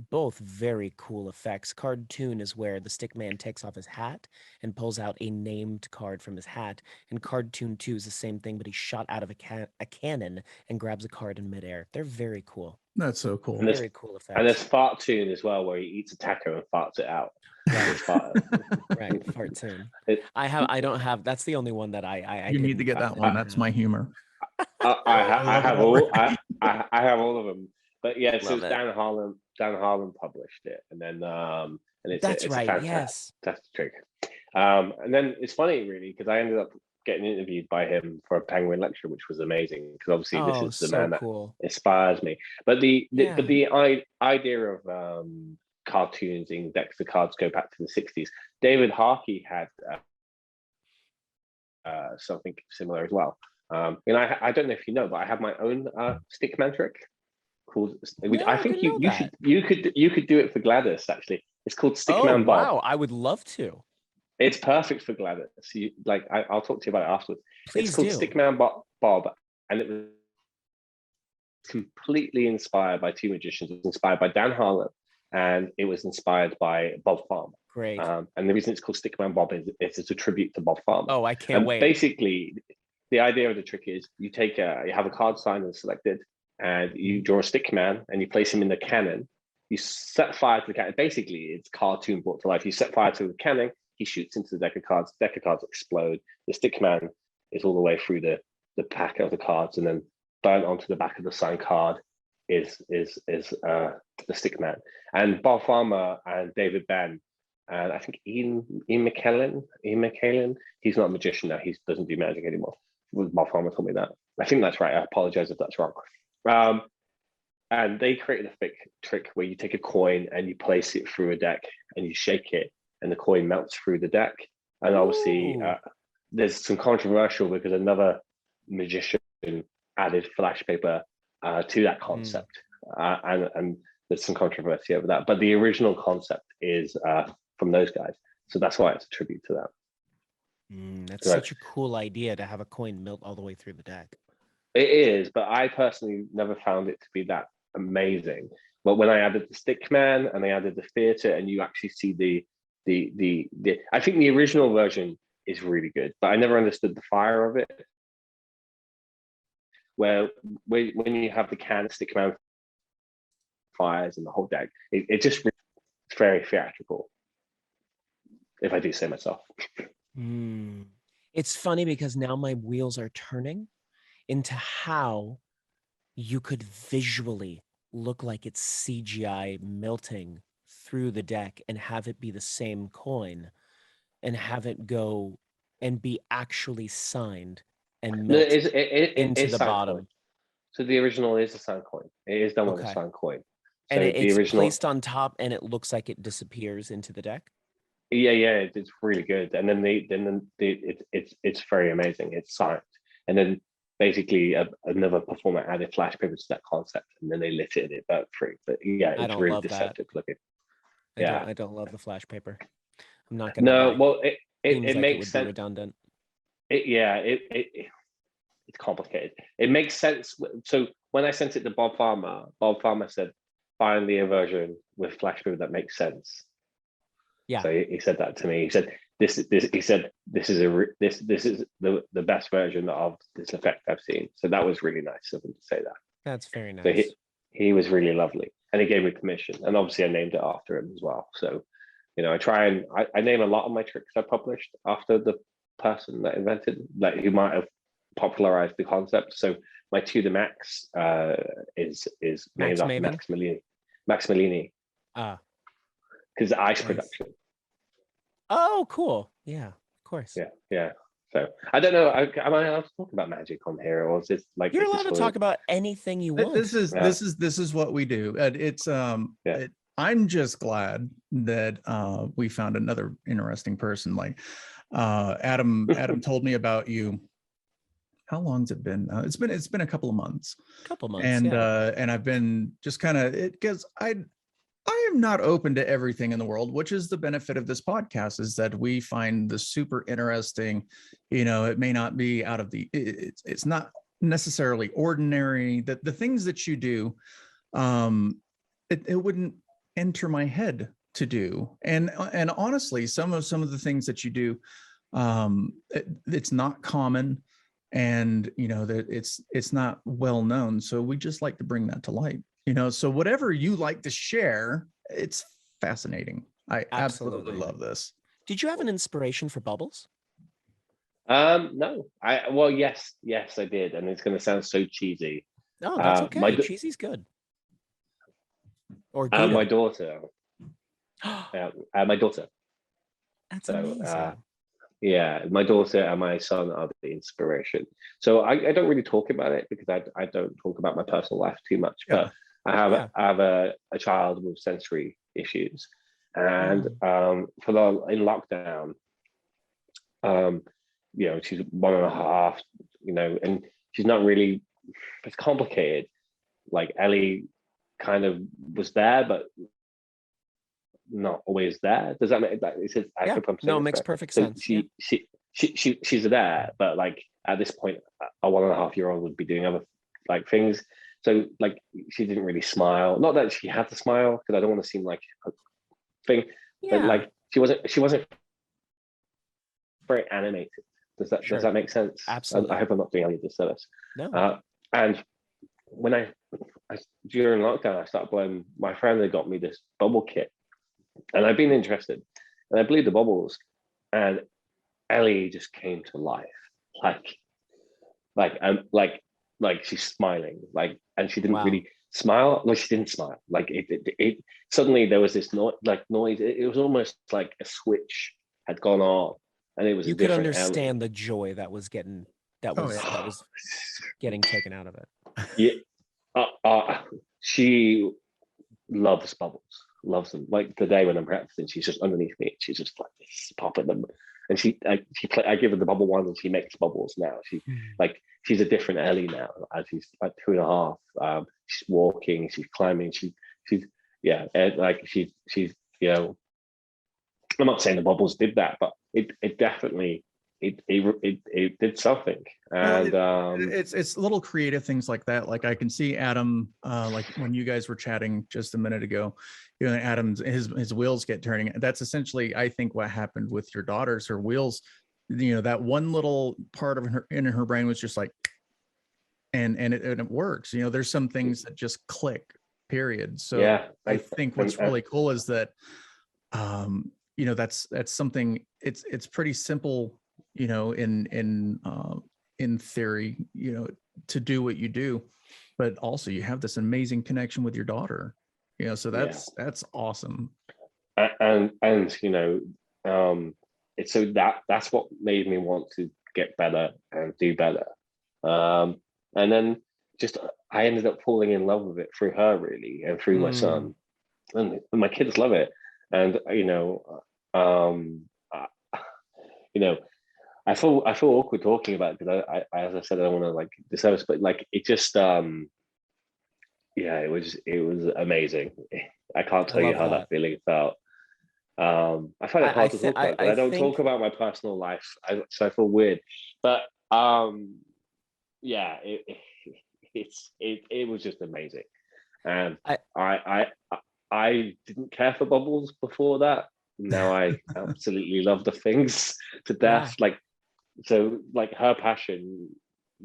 Both very cool effects. Cartoon is where the Stickman takes off his hat and pulls out a named card from his hat. And Cartoon 2 is the same thing, but he's shot out of a cannon and grabs a card in midair. They're very cool. That's so cool. And very cool effects. And there's Fartoon as well, where he eats a taco and farts it out. Right, Fartoon. I don't have. That's the only one that I you need to get that one. That's my humor. I have all of them. But yeah, so Dan Harlan published it, and then and it's right. a fantastic trick. And then it's funny, really, because I ended up getting interviewed by him for a Penguin lecture, which was amazing, because obviously this is the man that inspires me. But the idea of cartoons in decks of cards go back to the 60s. David Harkey had something similar as well. I don't know if you know, but I have my own Stickman trick called. I think you could do it for Gladys. Actually, it's called Stickman Bob. Wow, I would love to. It's perfect for Gladys. I'll talk to you about it afterwards. It's called Stickman Bob, and it was completely inspired by two magicians. It was inspired by Dan Harlan, and it was inspired by Bob Farmer. Great. And the reason it's called Stickman Bob is it's a tribute to Bob Farmer. Oh, I can't wait. Basically, the idea of the trick is you have a card signed and selected, and you draw a stick man and you place him in the cannon. You set fire to the cannon. Basically, it's cartoon brought to life. You set fire to the cannon, he shoots into the deck of cards. The deck of cards explode. The stick man is all the way through the pack of the cards, and then burnt onto the back of the signed card is the stick man. And Bob Farmer and David Ben, and I think Ian McKellen, he's not a magician now. He doesn't do magic anymore. Bob Farmer told me that. I think that's right. I apologize if that's wrong. And they created a trick where you take a coin and you place it through a deck and you shake it and the coin melts through the deck. And obviously there's some controversial because another magician added flash paper to that concept. And there's some controversy over that. But the original concept is from those guys. So that's why it's a tribute to them. That's such a cool idea to have a coin melt all the way through the deck. It is, but I personally never found it to be that amazing. But when I added the stickman and I added the theater, and you actually see the I think the original version is really good, but I never understood the fire of it. Where when you have the can stickman fires and the whole deck, it just it's very theatrical, if I do say myself. It's funny because now my wheels are turning into how you could visually look like it's CGI melting through the deck and have it be the same coin and have it go and be actually signed and melt into the bottom. Coin. So the original is a signed coin. It is done with a signed coin. So and it's placed on top and it looks like it disappears into the deck. Yeah, it's really good. And then it's very amazing. It's signed. And then basically another performer added flash paper to that concept, and then they lit it and it burnt free. But yeah, it's really deceptive looking. I don't love the flash paper. I'm not gonna. No, lie. well, it like makes sense. Redundant. It's complicated. It makes sense. So when I sent it to Bob Farmer said, "Finally, a version with flash paper that makes sense." Yeah. So he said that to me. He said, "This is the best version of this effect I've seen." So that was really nice of him to say that. That's very nice. So he was really lovely, and he gave me permission. And obviously, I named it after him as well. So, I try and I name a lot of my tricks I published after the person that invented, like who might have popularized the concept. So my To the Max is named after Max Malini. Because Ice Production. Oh, cool. Yeah, of course. Yeah. So I don't know. Am I allowed to talk about magic on here, or is this like you're allowed to talk about anything you want? This is what we do. It's I'm just glad that we found another interesting person. Like Adam told me about you. How long's it been? It's been a couple of months. And I've been just kind of because I am not open to everything in the world, which is the benefit of this podcast, is that we find the super interesting. It may not be out of it's not necessarily ordinary. That the things that you do, it wouldn't enter my head to do. And honestly, some of the things that you do, it's not common, and that it's not well known. So we just like to bring that to light. So whatever you like to share, it's fascinating. I absolutely love this. Did you have an inspiration for bubbles? No. Yes, I did, and it's going to sound so cheesy. No, that's okay. Cheesy's good. Or my daughter. My daughter. That's amazing. Yeah, my daughter and my son are the inspiration. So I don't really talk about it because I don't talk about my personal life too much. Yeah. But I have a child with sensory issues, and in lockdown, she's 1.5, and she's not really. It's complicated. Like Ellie kind of was there, but not always there. Does that make that? It makes perfect sense. She's there, but like at this point, a 1.5-year-old would be doing other like things. So like she didn't really smile. Not that she had to smile, because I don't want to seem like a thing. But like she wasn't very animated. does that make sense? Absolutely. I hope I'm not doing any disservice. No. And when I during lockdown, I started blowing. My friend had got me this bubble kit, and I've been interested, and I blew the bubbles, and Ellie just came to life, like she's smiling, and she didn't Wow. really smile. No, she didn't smile. Like it suddenly there was this noise. It was almost like a switch had gone on, and it was You a could different understand Ellie. the joy that was getting that Oh, was yeah. that was getting taken out of it. Yeah, she loves bubbles, loves them. Like the day when I'm practicing, she's just underneath me. She's just like popping them, and I give her the bubble ones, and she makes bubbles now. She's a different Ellie now. As she's like 2.5. She's walking, she's climbing, she's yeah, and like she's you know. I'm not saying the bubbles did that, but it definitely it did something. And it's little creative things like that. Like I can see Adam, like when you guys were chatting just a minute ago, you know, Adam's his wheels get turning. That's essentially, I think, what happened with your daughters. Her wheels, you know, that one little part of her in her brain was just like, and it works. You know, there's some things that just click. Period. So yeah, I think what's really cool is that, you know, that's something. It's pretty simple, you know, in theory, you know, to do what you do, but also you have this amazing connection with your daughter, you know, so that's awesome. And you know, it's so that's what made me want to get better and do better. And then just I ended up falling in love with it through her, really, and through my son, and my kids love it. And you know, you know, I feel awkward talking about it because I as I said, I don't want to like disservice, but like it just yeah, it was amazing. I can't tell you how that feeling felt. I find it hard to talk about because I don't talk about my personal life, so I feel weird. But yeah, it was just amazing, and I didn't care for bubbles before that. Now I absolutely love the things to death. Yeah. Like so, like her passion,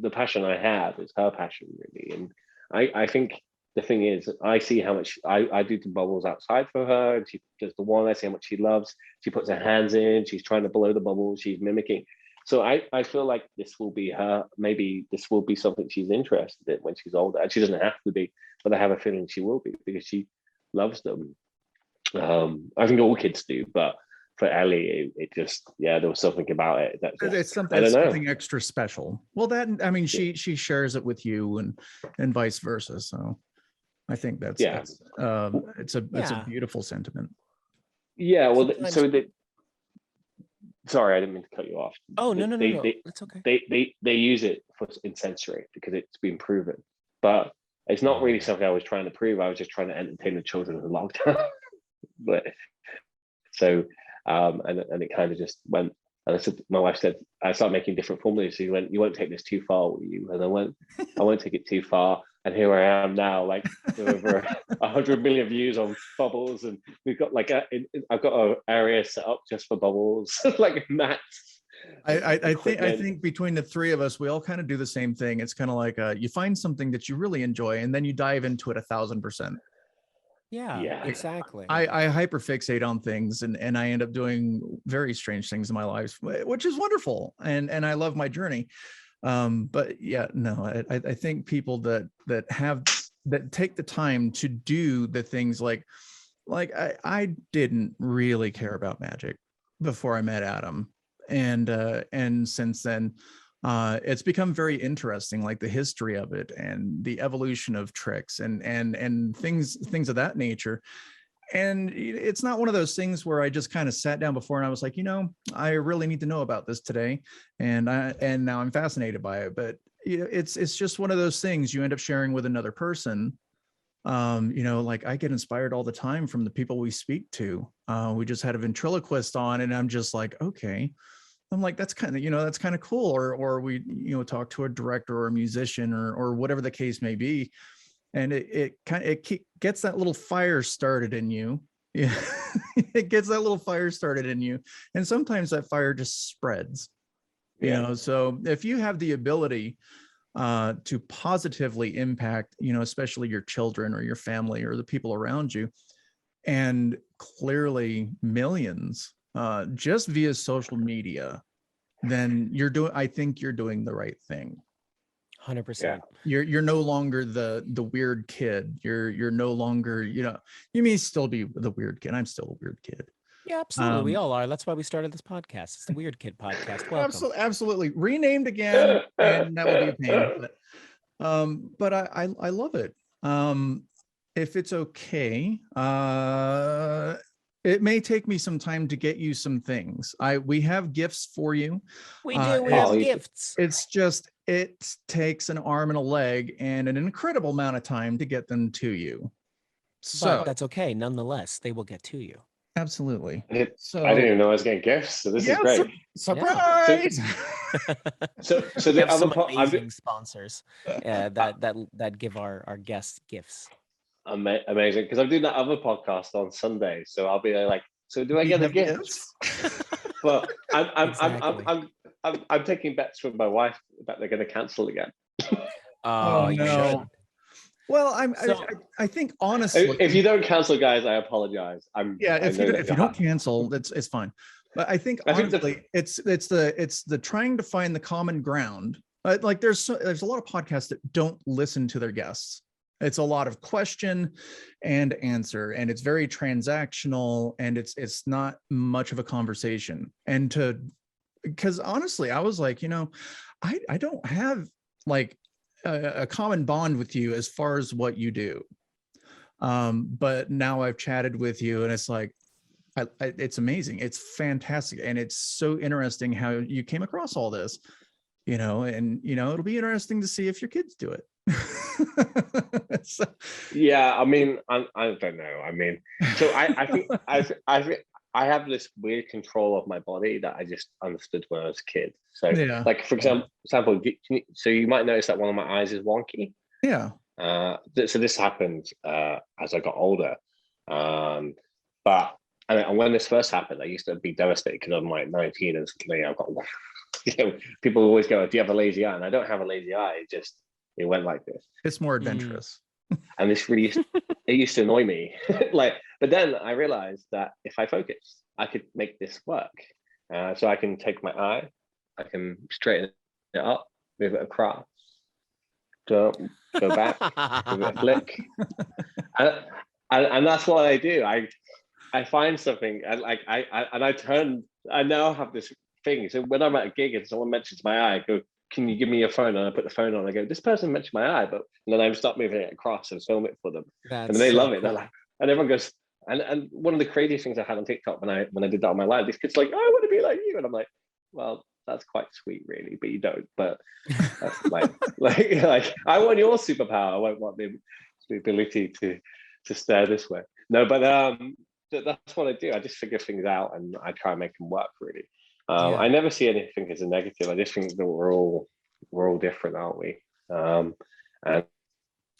the passion I have is her passion, really. And I think the thing is, I see how much I do the bubbles outside for her, and she does the one. I see how much she loves. She puts her hands in. She's trying to blow the bubbles. She's mimicking. So I feel like this will be her. Maybe this will be something she's interested in when she's older. And she doesn't have to be, but I have a feeling she will be because she loves them. I think all kids do, but for Ellie, it just there was something about it that just, it's something extra special. Well, that I mean, she shares it with you and vice versa. So I think that's it's a beautiful sentiment. Yeah, well, sorry, I didn't mean to cut you off. Oh, no. It's okay. They use it in sensory because it's been proven, but it's not really something I was trying to prove. I was just trying to entertain the children in lockdown. But so and it kind of just went. And I said, my wife said, I started making different formulas. She went, "You won't take this too far, will you?" And I went, "I won't take it too far." And here I am now, like over 100 million views on bubbles, and we've got like I've got an area set up just for bubbles, like mats. I think between the three of us, we all kind of do the same thing. It's kind of like you find something that you really enjoy, and then you dive into it 1,000%. Yeah, exactly. I hyperfixate on things, and I end up doing very strange things in my life, which is wonderful, and I love my journey. But yeah, no, I think people that take the time to do the things like I didn't really care about magic before I met Adam, and since then it's become very interesting, like the history of it and the evolution of tricks and things of that nature. And it's not one of those things where I just kind of sat down before and I was like, you know, I really need to know about this today, and now I'm fascinated by it. But you know, it's just one of those things you end up sharing with another person. You know, like I get inspired all the time from the people we speak to. We just had a ventriloquist on, and I'm just like, okay. I'm like, that's kind of cool. Or we, you know, talk to a director or a musician or whatever the case may be. And it gets that little fire started in you. Yeah. It gets that little fire started in you. And sometimes that fire just spreads. You Yeah. know, so if you have the ability to positively impact, you know, especially your children or your family or the people around you, and clearly millions just via social media, then I think you're doing the right thing. 100%. You're no longer the weird kid. You're no longer, you know, you may still be the weird kid. I'm still a weird kid. Yeah, absolutely. We all are. That's why we started this podcast. It's the Weird Kid Podcast. Welcome. Absolutely. Renamed again, and that would be a pain. But I love it. If it's okay, it may take me some time to get you some things. We have gifts for you. We do. We have gifts. It's just, it takes an arm and a leg and an incredible amount of time to get them to you. So But that's okay. Nonetheless, they will get to you. absolutely. So I didn't even know I was getting gifts, so this is great. Surprise! So We the have other some part, amazing sponsors that give our guests gifts. amazing, because I'm doing that other podcast on Sunday, so I'll be like, so do I We get a have gift? gifts? But Exactly. I'm taking bets with my wife that they're going to cancel again. Oh, you no. should. Well, So- I think honestly, If you don't cancel, guys, I apologize. if you don't cancel, it's fine. But I think I think honestly, it's the trying to find the common ground. Like there's a lot of podcasts that don't listen to their guests. It's a lot of question and answer, and it's very transactional, and it's not much of a conversation. And because honestly, I was like, you know, I don't have like a common bond with you as far as what you do. But now I've chatted with you, and it's like, it's amazing. It's fantastic. And it's so interesting how you came across all this, you know, and, you know, it'll be interesting to see if your kids do it. So, Yeah, I mean, I don't know. I mean, so I think I have this weird control of my body that I just understood when I was a kid. So, yeah. like for example, so you might notice that one of my eyes is wonky. Yeah. So this happened as I got older, but and when this first happened, I used to be devastated because I'm like 19 and suddenly I've got, you know, people always go, "Do you have a lazy eye?" And I don't have a lazy eye. It went like this. It's more adventurous. And this really it used to annoy me. Like, but then I realized that if I focus, I could make this work. So I can take my eye, I can straighten it up, move it across, go back, give it a flick, and that's what I do. I find something, and like I now have this thing. So when I'm at a gig and someone mentions my eye, I go, "Can you give me your phone?" And I put the phone on. I go, "This person mentioned my eye," and then I start moving it across and film it for them. That's And they so love it. cool. They're like, and everyone goes, and one of the craziest things I had on TikTok when I did that on my live, these kids like, "Oh, I want to be like you," and I'm like, well, that's quite sweet, really, but you don't. But that's like I want your superpower. I won't want the ability to stare this way. No, but that's what I do. I just figure things out and I try and make them work, really. Yeah. I never see anything as a negative. I just think that we're all different, aren't we? And Well,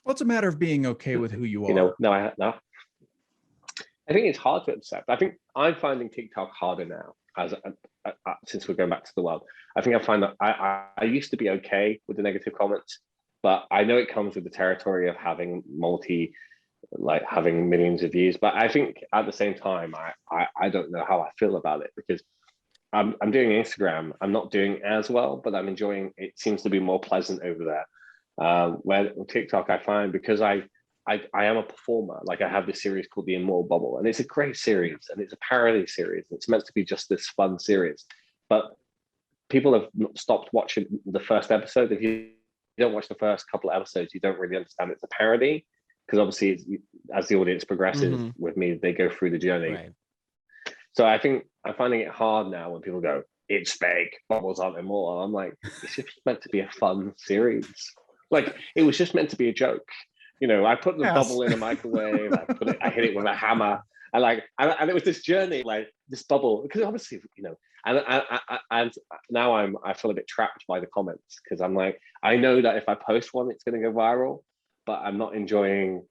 it's a matter of being okay with who you are. you know, no, I think it's hard to accept. I think I'm finding TikTok harder now, since we're going back to the world. I think I find that I used to be okay with the negative comments, but I know it comes with the territory of having having millions of views. But I think at the same time, I don't know how I feel about it, because I'm doing Instagram. I'm not doing as well, but I'm enjoying it. Seems to be more pleasant over there. Where TikTok, I find, because I am a performer. Like, I have this series called The Immortal Bubble, and it's a great series, and it's a parody series. It's meant to be just this fun series, but people have stopped watching the first episode. If you don't watch the first couple of episodes, you don't really understand it's a parody, because obviously, as the audience progresses with me, they go through the journey. Right. So I think I'm finding it hard now when people go, "It's fake, bubbles aren't immortal." I'm like, it's just meant to be a fun series. Like, it was just meant to be a joke. You know, I put the bubble in a microwave, I hit it with a hammer, and it was this journey, like this bubble, because obviously, you know, and now I feel a bit trapped by the comments, because I'm like, I know that if I post one, it's going to go viral, but I'm not enjoying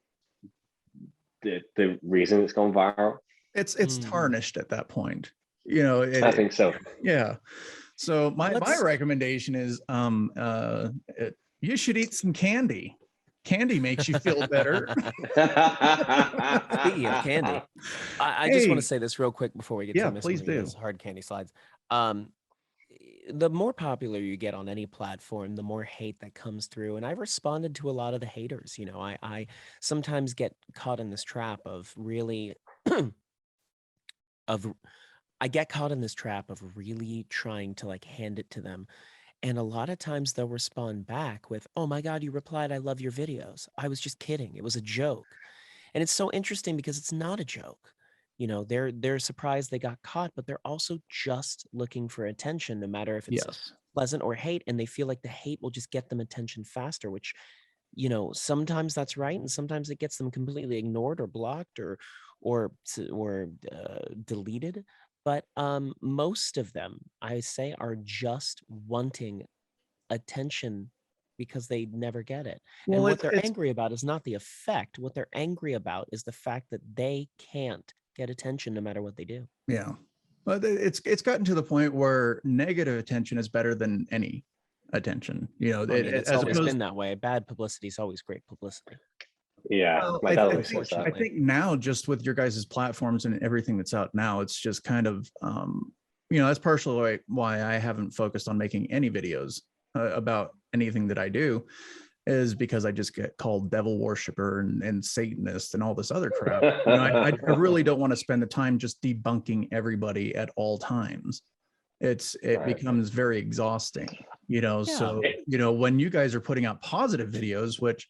the reason it's gone viral. It's tarnished at that point, you know. I think so. Yeah. So my Let's- recommendation is you should eat some candy. Candy makes you feel better. Speaking of candy, I just want Hey. to say this real quick before we get Yeah, to Miss please do. Marita's hard candy slides. The more popular you get on any platform, the more hate that comes through. And I've responded to a lot of the haters. You know, I sometimes get caught in this trap of really of I get caught in this trap of really trying to like hand it to them. And a lot of times they'll respond back with, "Oh my God, you replied, I love your videos. I was just kidding. It was a joke." And it's so interesting because it's not a joke. You know, they're surprised they got caught, but they're also just looking for attention, no matter if it's Yes. pleasant or hate. And they feel like the hate will just get them attention faster, which, you know, sometimes that's right, and sometimes it gets them completely ignored or blocked or deleted. But most of them, I say, are just wanting attention because they never get it. Well, And what it's they're angry about is not the effect. What they're angry about is the fact that they can't get attention no matter what they do. yeah. But it's gotten to the point where negative attention is better than any attention. You know, I mean, it's as always opposed been that way. Bad publicity is always great publicity. Yeah, Well, my dad always think, says that. I think now, just with your guys' platforms and everything that's out now, it's just kind of, you know, that's partially why I haven't focused on making any videos about anything that I do, is because I just get called devil worshiper and Satanist and all this other crap. You know, I really don't want to spend the time just debunking everybody at all times. It Right. becomes very exhausting, you know. Yeah. So, you know, when you guys are putting out positive videos, which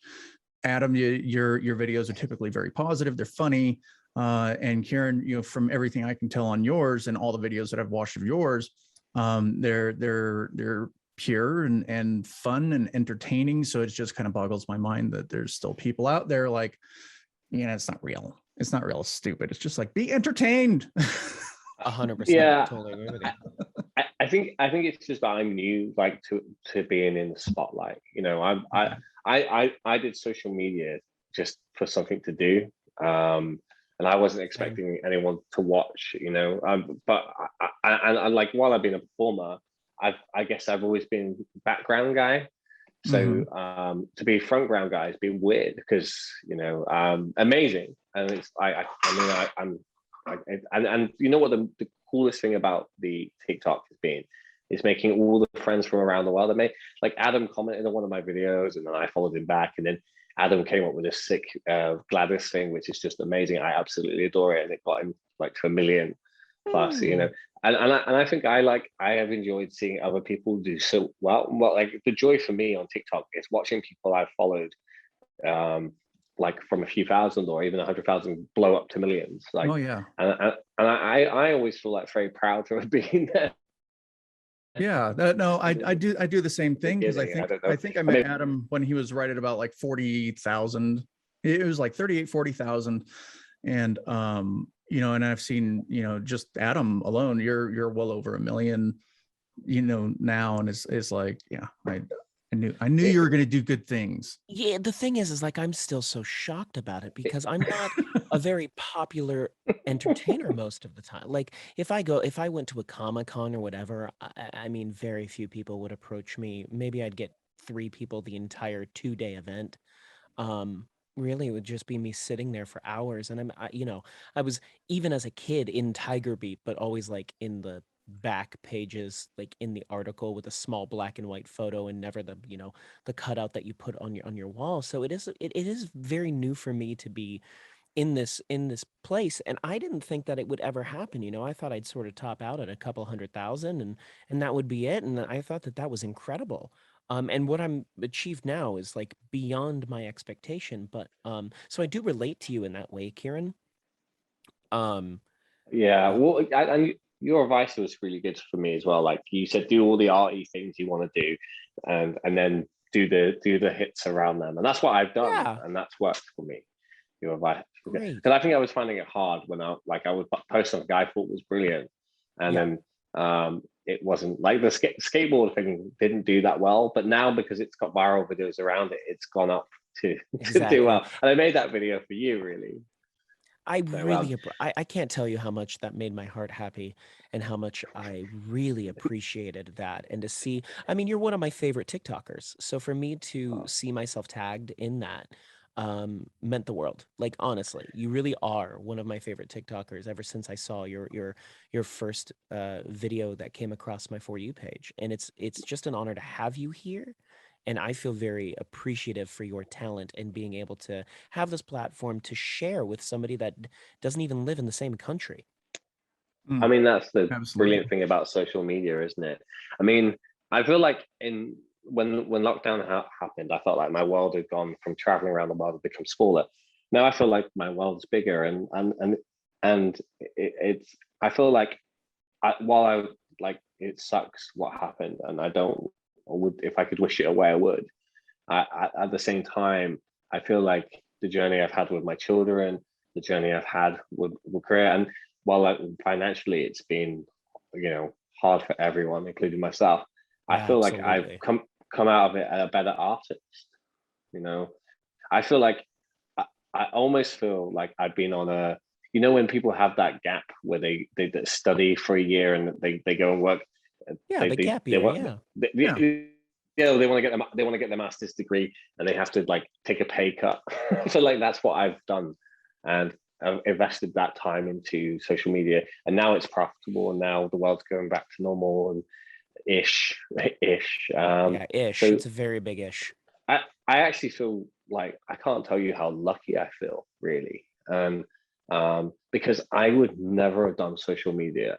Adam, your videos are typically very positive. They're funny. And Kieron, you know, from everything I can tell on yours and all the videos that I've watched of yours, they're pure and fun and entertaining. So it just kind of boggles my mind that there's still people out there like, you know, it's not real. It's not real. It's stupid. It's just like, be entertained. 100%. Yeah. Totally agree with you. I think it's just that I'm new, like to being in the spotlight. You know, I did social media just for something to do, and I wasn't expecting anyone to watch. You know, but I like, while I've been a performer, I guess I've always been background guy. So to be front ground guy has been weird because, you know, amazing, and it's and you know what the coolest thing about the TikTok has been is making all the friends from around the world. I made, like, Adam commented on one of my videos, and then I followed him back, and then Adam came up with a sick Gladys thing, which is just amazing. I absolutely adore it, and it got him like to 1 million plus, you know. And I think I have enjoyed seeing other people do so well. Like, the joy for me on TikTok is watching people I've followed, like from a few thousand or even 100,000 blow up to millions. Like, Oh yeah. and I always feel like very proud to have been there. Yeah, no, I do the same thing, because I think I met Adam when he was right at about like 40,000. It was like 40,000, and you know, and I've seen, you know, just Adam alone, you're well over 1 million, you know, now, and it's like, yeah, I knew you were going to do good things. Yeah, the thing is like, I'm still so shocked about it because I'm not a very popular entertainer most of the time. Like, if I went to a Comic-Con or whatever, I mean, very few people would approach me. Maybe I'd get 3 people the entire 2-day event. Really, it would just be me sitting there for hours. And you know, I was, even as a kid, in Tiger Beat, but always like in the back pages, like in the article with a small black and white photo, and never the, you know, the cutout that you put on your wall. So it is very new for me to be in this place, and I didn't think that it would ever happen. You know, I thought I'd sort of top out at a couple 100,000, and that would be it. And I thought that was incredible. And what I'm achieved now is like beyond my expectation. But so I do relate to you in that way, Kieron. Yeah, well, your advice was really good for me as well. Like you said, do all the arty things you want to do, and then do the hits around them, and that's what I've done, Yeah. and that's worked for me. Your advice, Great. because I think I was finding it hard when I would post something I thought was brilliant, and then it wasn't, like the skateboard thing didn't do that well. But now, because it's got viral videos around it, it's gone up to do well. And I made that video for you, really. I So, really, I can't tell you how much that made my heart happy and how much I really appreciated that. And to see, I mean, you're one of my favorite TikTokers. So for me to see myself tagged in that meant the world. Like, honestly, you really are one of my favorite TikTokers ever since I saw your first video that came across my For You page. And it's just an honor to have you here. And I feel very appreciative for your talent and being able to have this platform to share with somebody that doesn't even live in the same country. I mean, that's the Absolutely. brilliant thing about social media, isn't it? I mean, I feel like when lockdown happened, I felt like my world had gone from traveling around the world to become smaller. Now I feel like my world's bigger, and it's. I feel like while I like it sucks what happened, and I don't, or would, if I could wish it away, I would. At the same time, I feel like the journey I've had with my children, the journey I've had with career, and while financially it's been, hard for everyone, including myself, I Yeah, feel like absolutely. I've come out of it a better artist. I feel like I almost feel like I've been on a, when people have that gap where they study for a year and they go and work. Yeah, the gap year. Yeah. They want to get their master's degree and they have to like take a pay cut. I feel like that's what I've done, and I've invested that time into social media, and now it's profitable, and now the world's going back to normal and ish. Yeah, ish. So It's a very big ish. I actually feel like I can't tell you how lucky I feel, really, because I would never have done social media.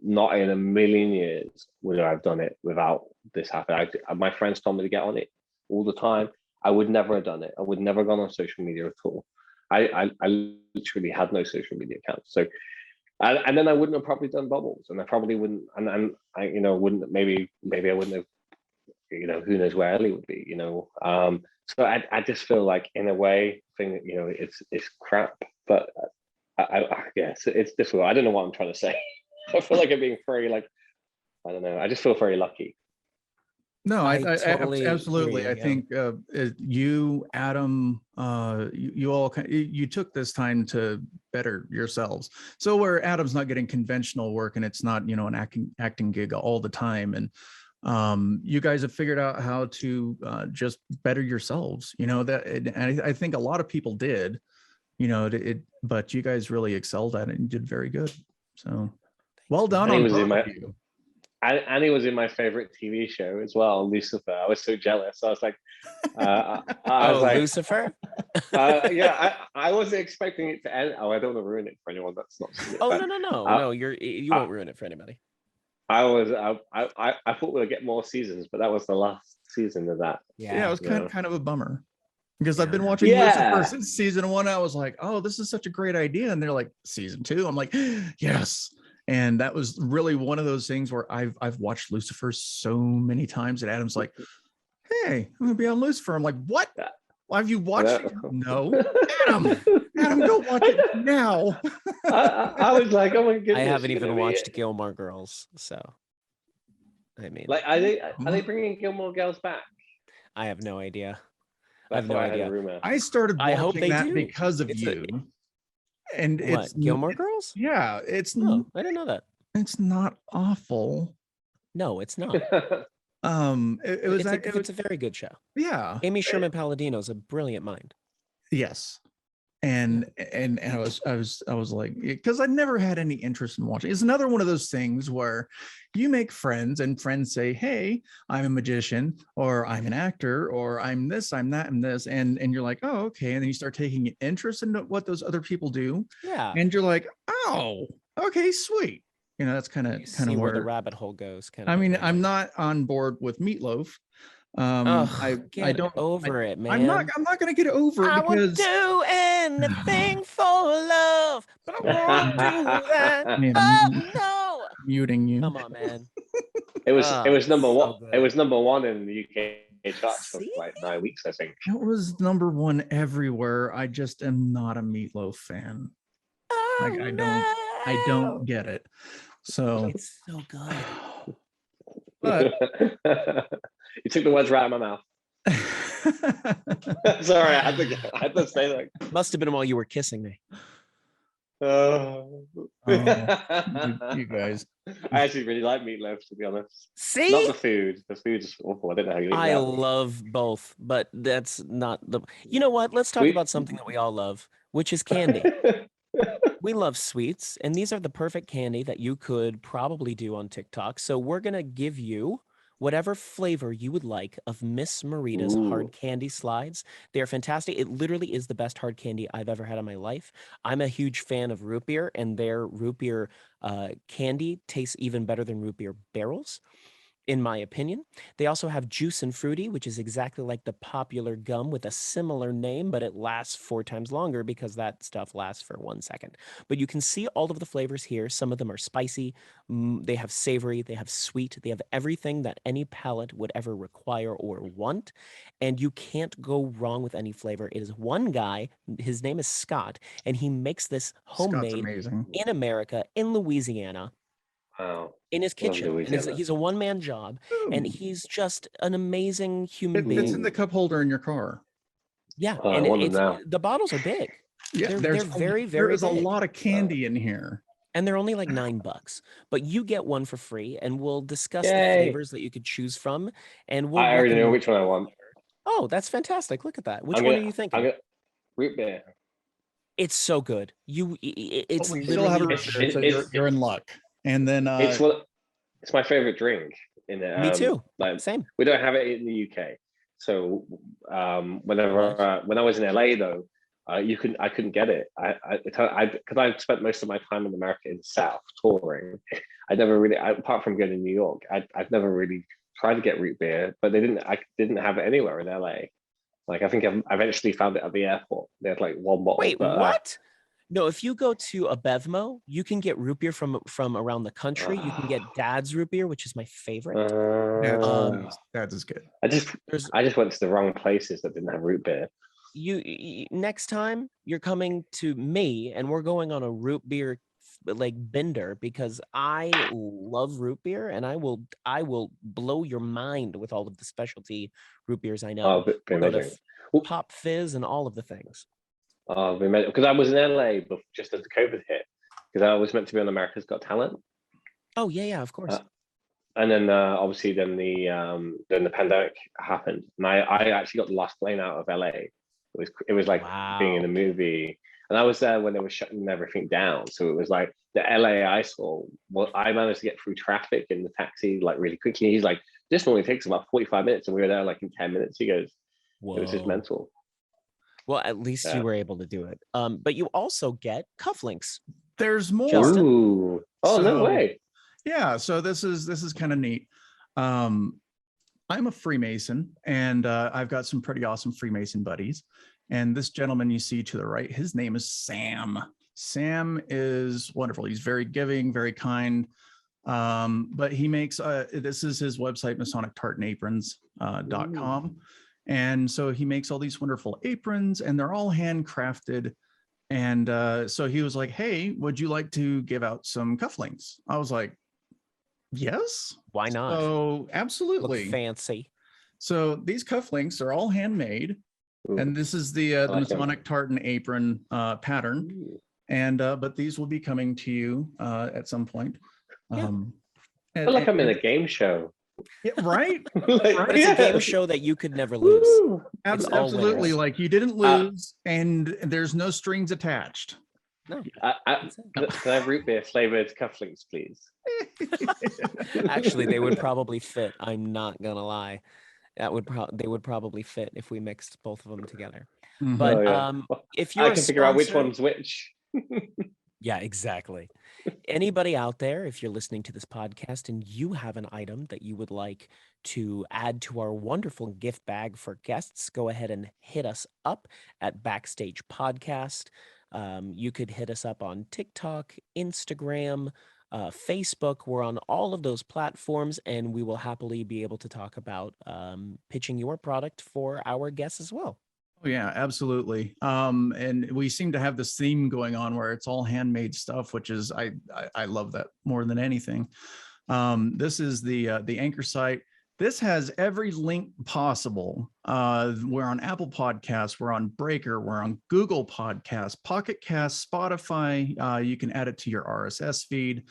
Not in a million years would I have done it without this happening. My friends told me to get on it all the time. I would never have done it. I would never have gone on social media at all. I literally had no social media accounts. So, and then I wouldn't have probably done bubbles, and I probably wouldn't, and I wouldn't, maybe I wouldn't have, who knows where Ellie would be, So I just feel like in a way, it's crap, but yes, it's difficult. I don't know what I'm trying to say. I feel like I'm being very I don't know. I just feel very lucky. No, I totally hear absolutely. you, I yeah. think you, Adam, you all you took this time to better yourselves. So where Adam's not getting conventional work and it's not an acting gig all the time, and you guys have figured out how to just better yourselves. And I think a lot of people did. But you guys really excelled at it and did very good. So well done on both of you. Annie was in my favorite TV show as well, Lucifer. I was so jealous. I was like, I was like, Lucifer? yeah, I wasn't expecting it to end. Oh, I don't want to ruin it for anyone that's not seen it. Oh, no, you won't ruin it for anybody. I thought we would get more seasons, but that was the last season of that. Yeah, it was kind of a bummer. Because I've been watching Lucifer since season 1. I was like, oh, this is such a great idea. And they're like, season 2. I'm like, yes. And that was really one of those things where I've watched Lucifer so many times. And Adam's like, hey, I'm gonna be on Lucifer. I'm like, what? Well, have you watched it? No. Adam, go watch it now. I was like, oh my goodness. I haven't even watched Gilmore Girls, so I mean, like, are they bringing Gilmore Girls back? I have no idea. I have no idea. I started watching hope they that do. because of you. And what, it's Gilmore Girls? Yeah, it's no, I didn't know that. It's not awful. No, it's not. It's a very good show. Yeah. Amy Sherman Palladino is a brilliant mind. Yes. And I was like, because I never had any interest in watching. It's another one of those things where you make friends and friends say, hey, I'm a magician, or I'm an actor, or I'm this, I'm that, and this. And you're like, oh, okay. And then you start taking interest in what those other people do. Yeah. And you're like, oh, okay, sweet. That's kind of where the rabbit hole goes. I mean, I'm not on board with Meatloaf. I don't over it, man. I'm not gonna get over it I because would do anything for love, but I won't do that. Oh no! Muting you. Come on, man. It was number one. So it was number one in the UK charts for like 9 weeks, I think. It was number one everywhere. I just am not a Meatloaf fan. Oh, I don't get it. So it's so good. But you took the words right out of my mouth. Sorry, I had to say that. Must have been while you were kissing me. Oh. You guys. I actually really like meatloaf, to be honest. See, Not the food. The food is awful. I don't know how you eat I that. love both, but that's not the. You know what? Let's talk Sweet. about something that we all love, which is candy. We love sweets, and these are the perfect candy that you could probably do on TikTok. So we're gonna give you whatever flavor you would like of Ms.Merita's hard Ooh. candy slides. They are fantastic. It literally is the best hard candy I've ever had in my life. I'm a huge fan of root beer, and their root beer candy tastes even better than root beer barrels, in my opinion. They also have Juice and Fruity, which is exactly like the popular gum with a similar name, but it lasts 4 times longer because that stuff lasts for 1 second. But you can see all of the flavors here. Some of them are spicy, they have savory, they have sweet, they have everything that any palate would ever require or want. And you can't go wrong with any flavor. It is one guy, his name is Scott, and he makes this Scott's homemade amazing. in America, in Louisiana, Wow. in his Love kitchen. And Louisiana. he's a one-man job, and Ooh. he's just an amazing human It's being. in the cup holder in your car. Yeah, I and want them it's now. the bottles are big. Yeah, They're very, very there is a big. lot of candy in here. And they're only like $9, but you get one for free, and we'll discuss the Yay. flavors that you could choose from, and we'll I already know recommend. which one I want. Oh, that's fantastic! Look at that. Which I'm one gonna- are you I'm thinking? gonna root beer. It's so good. It's But we still have a literally. root beer, so you're in luck. And then It's my favorite drink. In it. Me too. Like Same. we don't have it in the UK. So whenever when I was in LA though, I couldn't get it. Because I spent most of my time in America in the South touring. I never really, apart from going to New York, I've never really tried to get root beer, but I didn't have it anywhere in LA. Like I think I eventually found it at the airport. They had like one bottle. Wait, but, what? No, if you go to a Bevmo, you can get root beer from around the country. You can get Dad's root beer, which is my favorite. that is good. I just went to the wrong places that didn't have root beer. Next time you're coming to me, and we're going on a root beer like bender, because I love root beer, and I will blow your mind with all of the specialty root beers I know. Oh, We'll go to amazing. Pop Fizz and all of the things. Oh, because I was in LA just as the COVID hit, because I was meant to be on America's Got Talent. Oh yeah, of course. And then obviously then the pandemic happened, and I actually got the last plane out of LA. It was like being in a movie, and I was there when they were shutting everything down. So it was like the LA I saw. Well, I managed to get through traffic in the taxi like really quickly. He's like, this normally takes about 45 minutes, and we were there like in 10 minutes. He goes, Whoa. It was just mental. Well, at least you were able to do it. But you also get cufflinks. There's more. Justin? Ooh. Oh, no way. Yeah, so this is kind of neat. I'm a Freemason, and I've got some pretty awesome Freemason buddies. And this gentleman you see to the right, his name is Sam. Sam is wonderful. He's very giving, very kind. But he makes this is his website, Masonic Tartan Aprons.com. And so he makes all these wonderful aprons, and they're all handcrafted. And so he was like, hey, would you like to give out some cufflinks? I was like, yes. Why not? So absolutely. Look fancy. So these cufflinks are all handmade. Ooh. And this is the like Masonic Tartan apron pattern. And but these will be coming to you at some point. Yeah. I feel like I'm in a game show. Yeah, right. But it's a game show that you could never lose. Woo. It's all Absolutely. winners. Like you didn't lose, and there's no strings attached. No. Can I have root beer flavored cufflinks, please? Actually, they would probably fit. I'm not gonna lie. They would probably fit if we mixed both of them together. Mhm. But Oh, yeah. if you're I a can figure out which sponsor- one's which. Yeah, exactly. Anybody out there, if you're listening to this podcast and you have an item that you would like to add to our wonderful gift bag for guests, go ahead and hit us up at Backstage Podcast. You could hit us up on TikTok, Instagram, Facebook. We're on all of those platforms, and we will happily be able to talk about pitching your product for our guests as well. Oh yeah, absolutely. And we seem to have this theme going on where it's all handmade stuff, which is I love that more than anything. This is the anchor site. This has every link possible. We're on Apple Podcasts, we're on Breaker, we're on Google Podcasts, Pocket Cast, Spotify. You can add it to your RSS feed.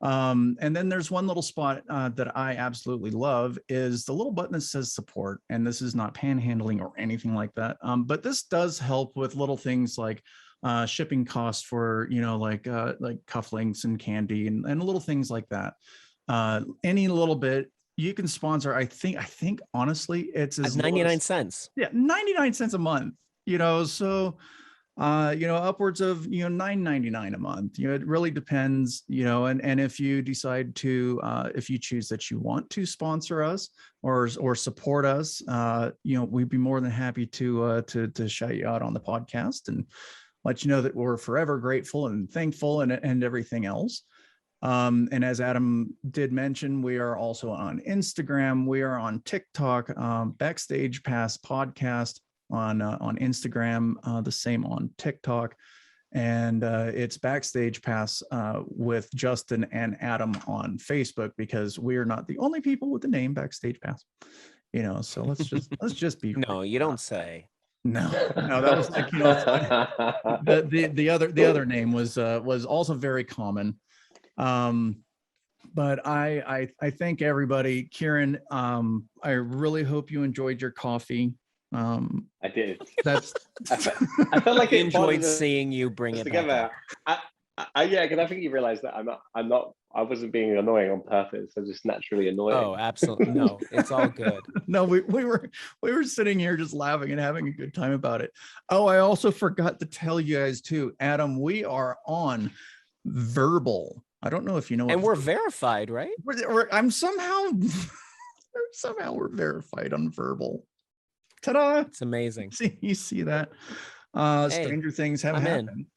And then there's one little spot that I absolutely love is the little button that says support. And this is not panhandling or anything like that. But this does help with little things like shipping costs for, like cufflinks and candy and little things like that. Any little bit you can sponsor. I think honestly, it's as 99 cents. Yeah, 99 cents a month, so upwards of $9.99 a month. It really depends, and if you decide to if you choose that you want to sponsor us or support us, we'd be more than happy to shout you out on the podcast and let you know that we're forever grateful and thankful and everything else. And as Adam did mention, we are also on Instagram. We are on TikTok, Backstage Pass Podcast on Instagram, the same on TikTok. And it's Backstage Pass with Justin and Adam on Facebook, because we are not the only people with the name Backstage Pass. So let's just be No, you don't say. No, that was like the other name was also very common. But I thank everybody. Kieron, I really hope you enjoyed your coffee. I did. That's I felt like I it enjoyed bonded us seeing you bring it together. back. Yeah, because I think you realized that I wasn't being annoying on purpose. I'm just naturally annoying. Oh, absolutely. No, it's all good. No, we were sitting here just laughing and having a good time about it. Oh, I also forgot to tell you guys too, Adam, we are on Verbal. I don't know if you know. And we're verified, right? I'm somehow we're verified on Verbal. Ta-da! It's amazing. You see that? Stranger things have happened.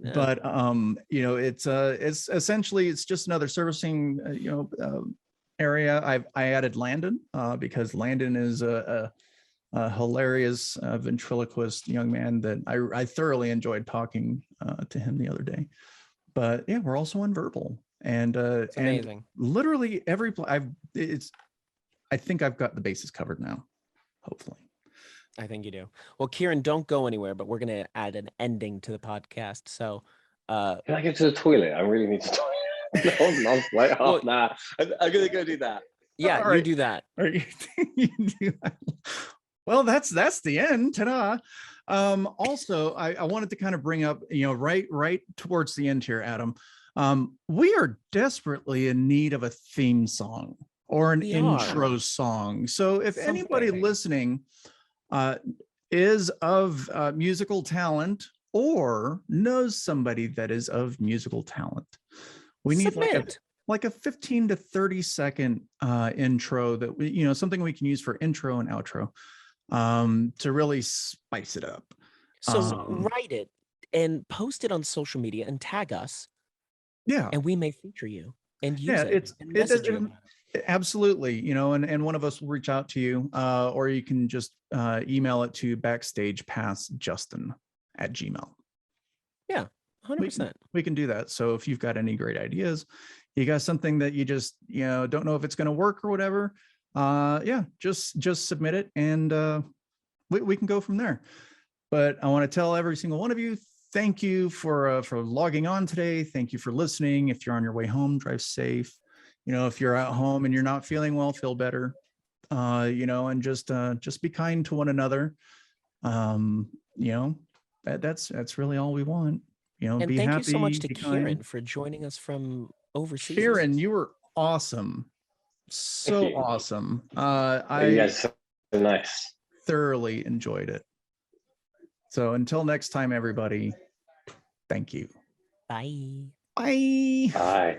Yeah. But it's essentially it's just another servicing area. I added Landon because Landon is a hilarious ventriloquist young man that I thoroughly enjoyed talking to him the other day. But yeah, we're also on Verbal, and It's amazing. And literally every I think I've got the bases covered now. Hopefully. I think you do. Well, Kieron, don't go anywhere, but we're going to add an ending to the podcast. So, Can I get to the toilet? I really need to toilet. Nah, I'm gonna go do that. yeah, All right. you do that. You do that. Well, that's the end. Ta-da. Also, I wanted to kind of bring up, right towards the end here, Adam. We are desperately in need of a theme song or an intro song. So if anybody listening is of musical talent or knows somebody that is of musical talent, we need like a 15 to 30 second intro that we, something we can use for intro and outro to really spice it up. So write it and post it on social media and tag us. Yeah. And we may feature you and use it. It's absolutely, and one of us will reach out to you, or you can just email it to backstagepassjustin@gmail.com. Yeah, 100%. We can do that. So if you've got any great ideas, you got something that you just don't know if it's going to work or whatever, just submit it, and we can go from there. But I want to tell every single one of you, thank you for logging on today. Thank you for listening. If you're on your way home, drive safe. If you're at home and you're not feeling well, feel better. And just be kind to one another. That's really all we want. And be thank happy, you so much to be Kieron kind. for joining us from overseas. Kieron, you were awesome. So awesome. You guys are so nice. Thoroughly enjoyed it. So until next time, everybody, thank you. Bye. Bye. Bye.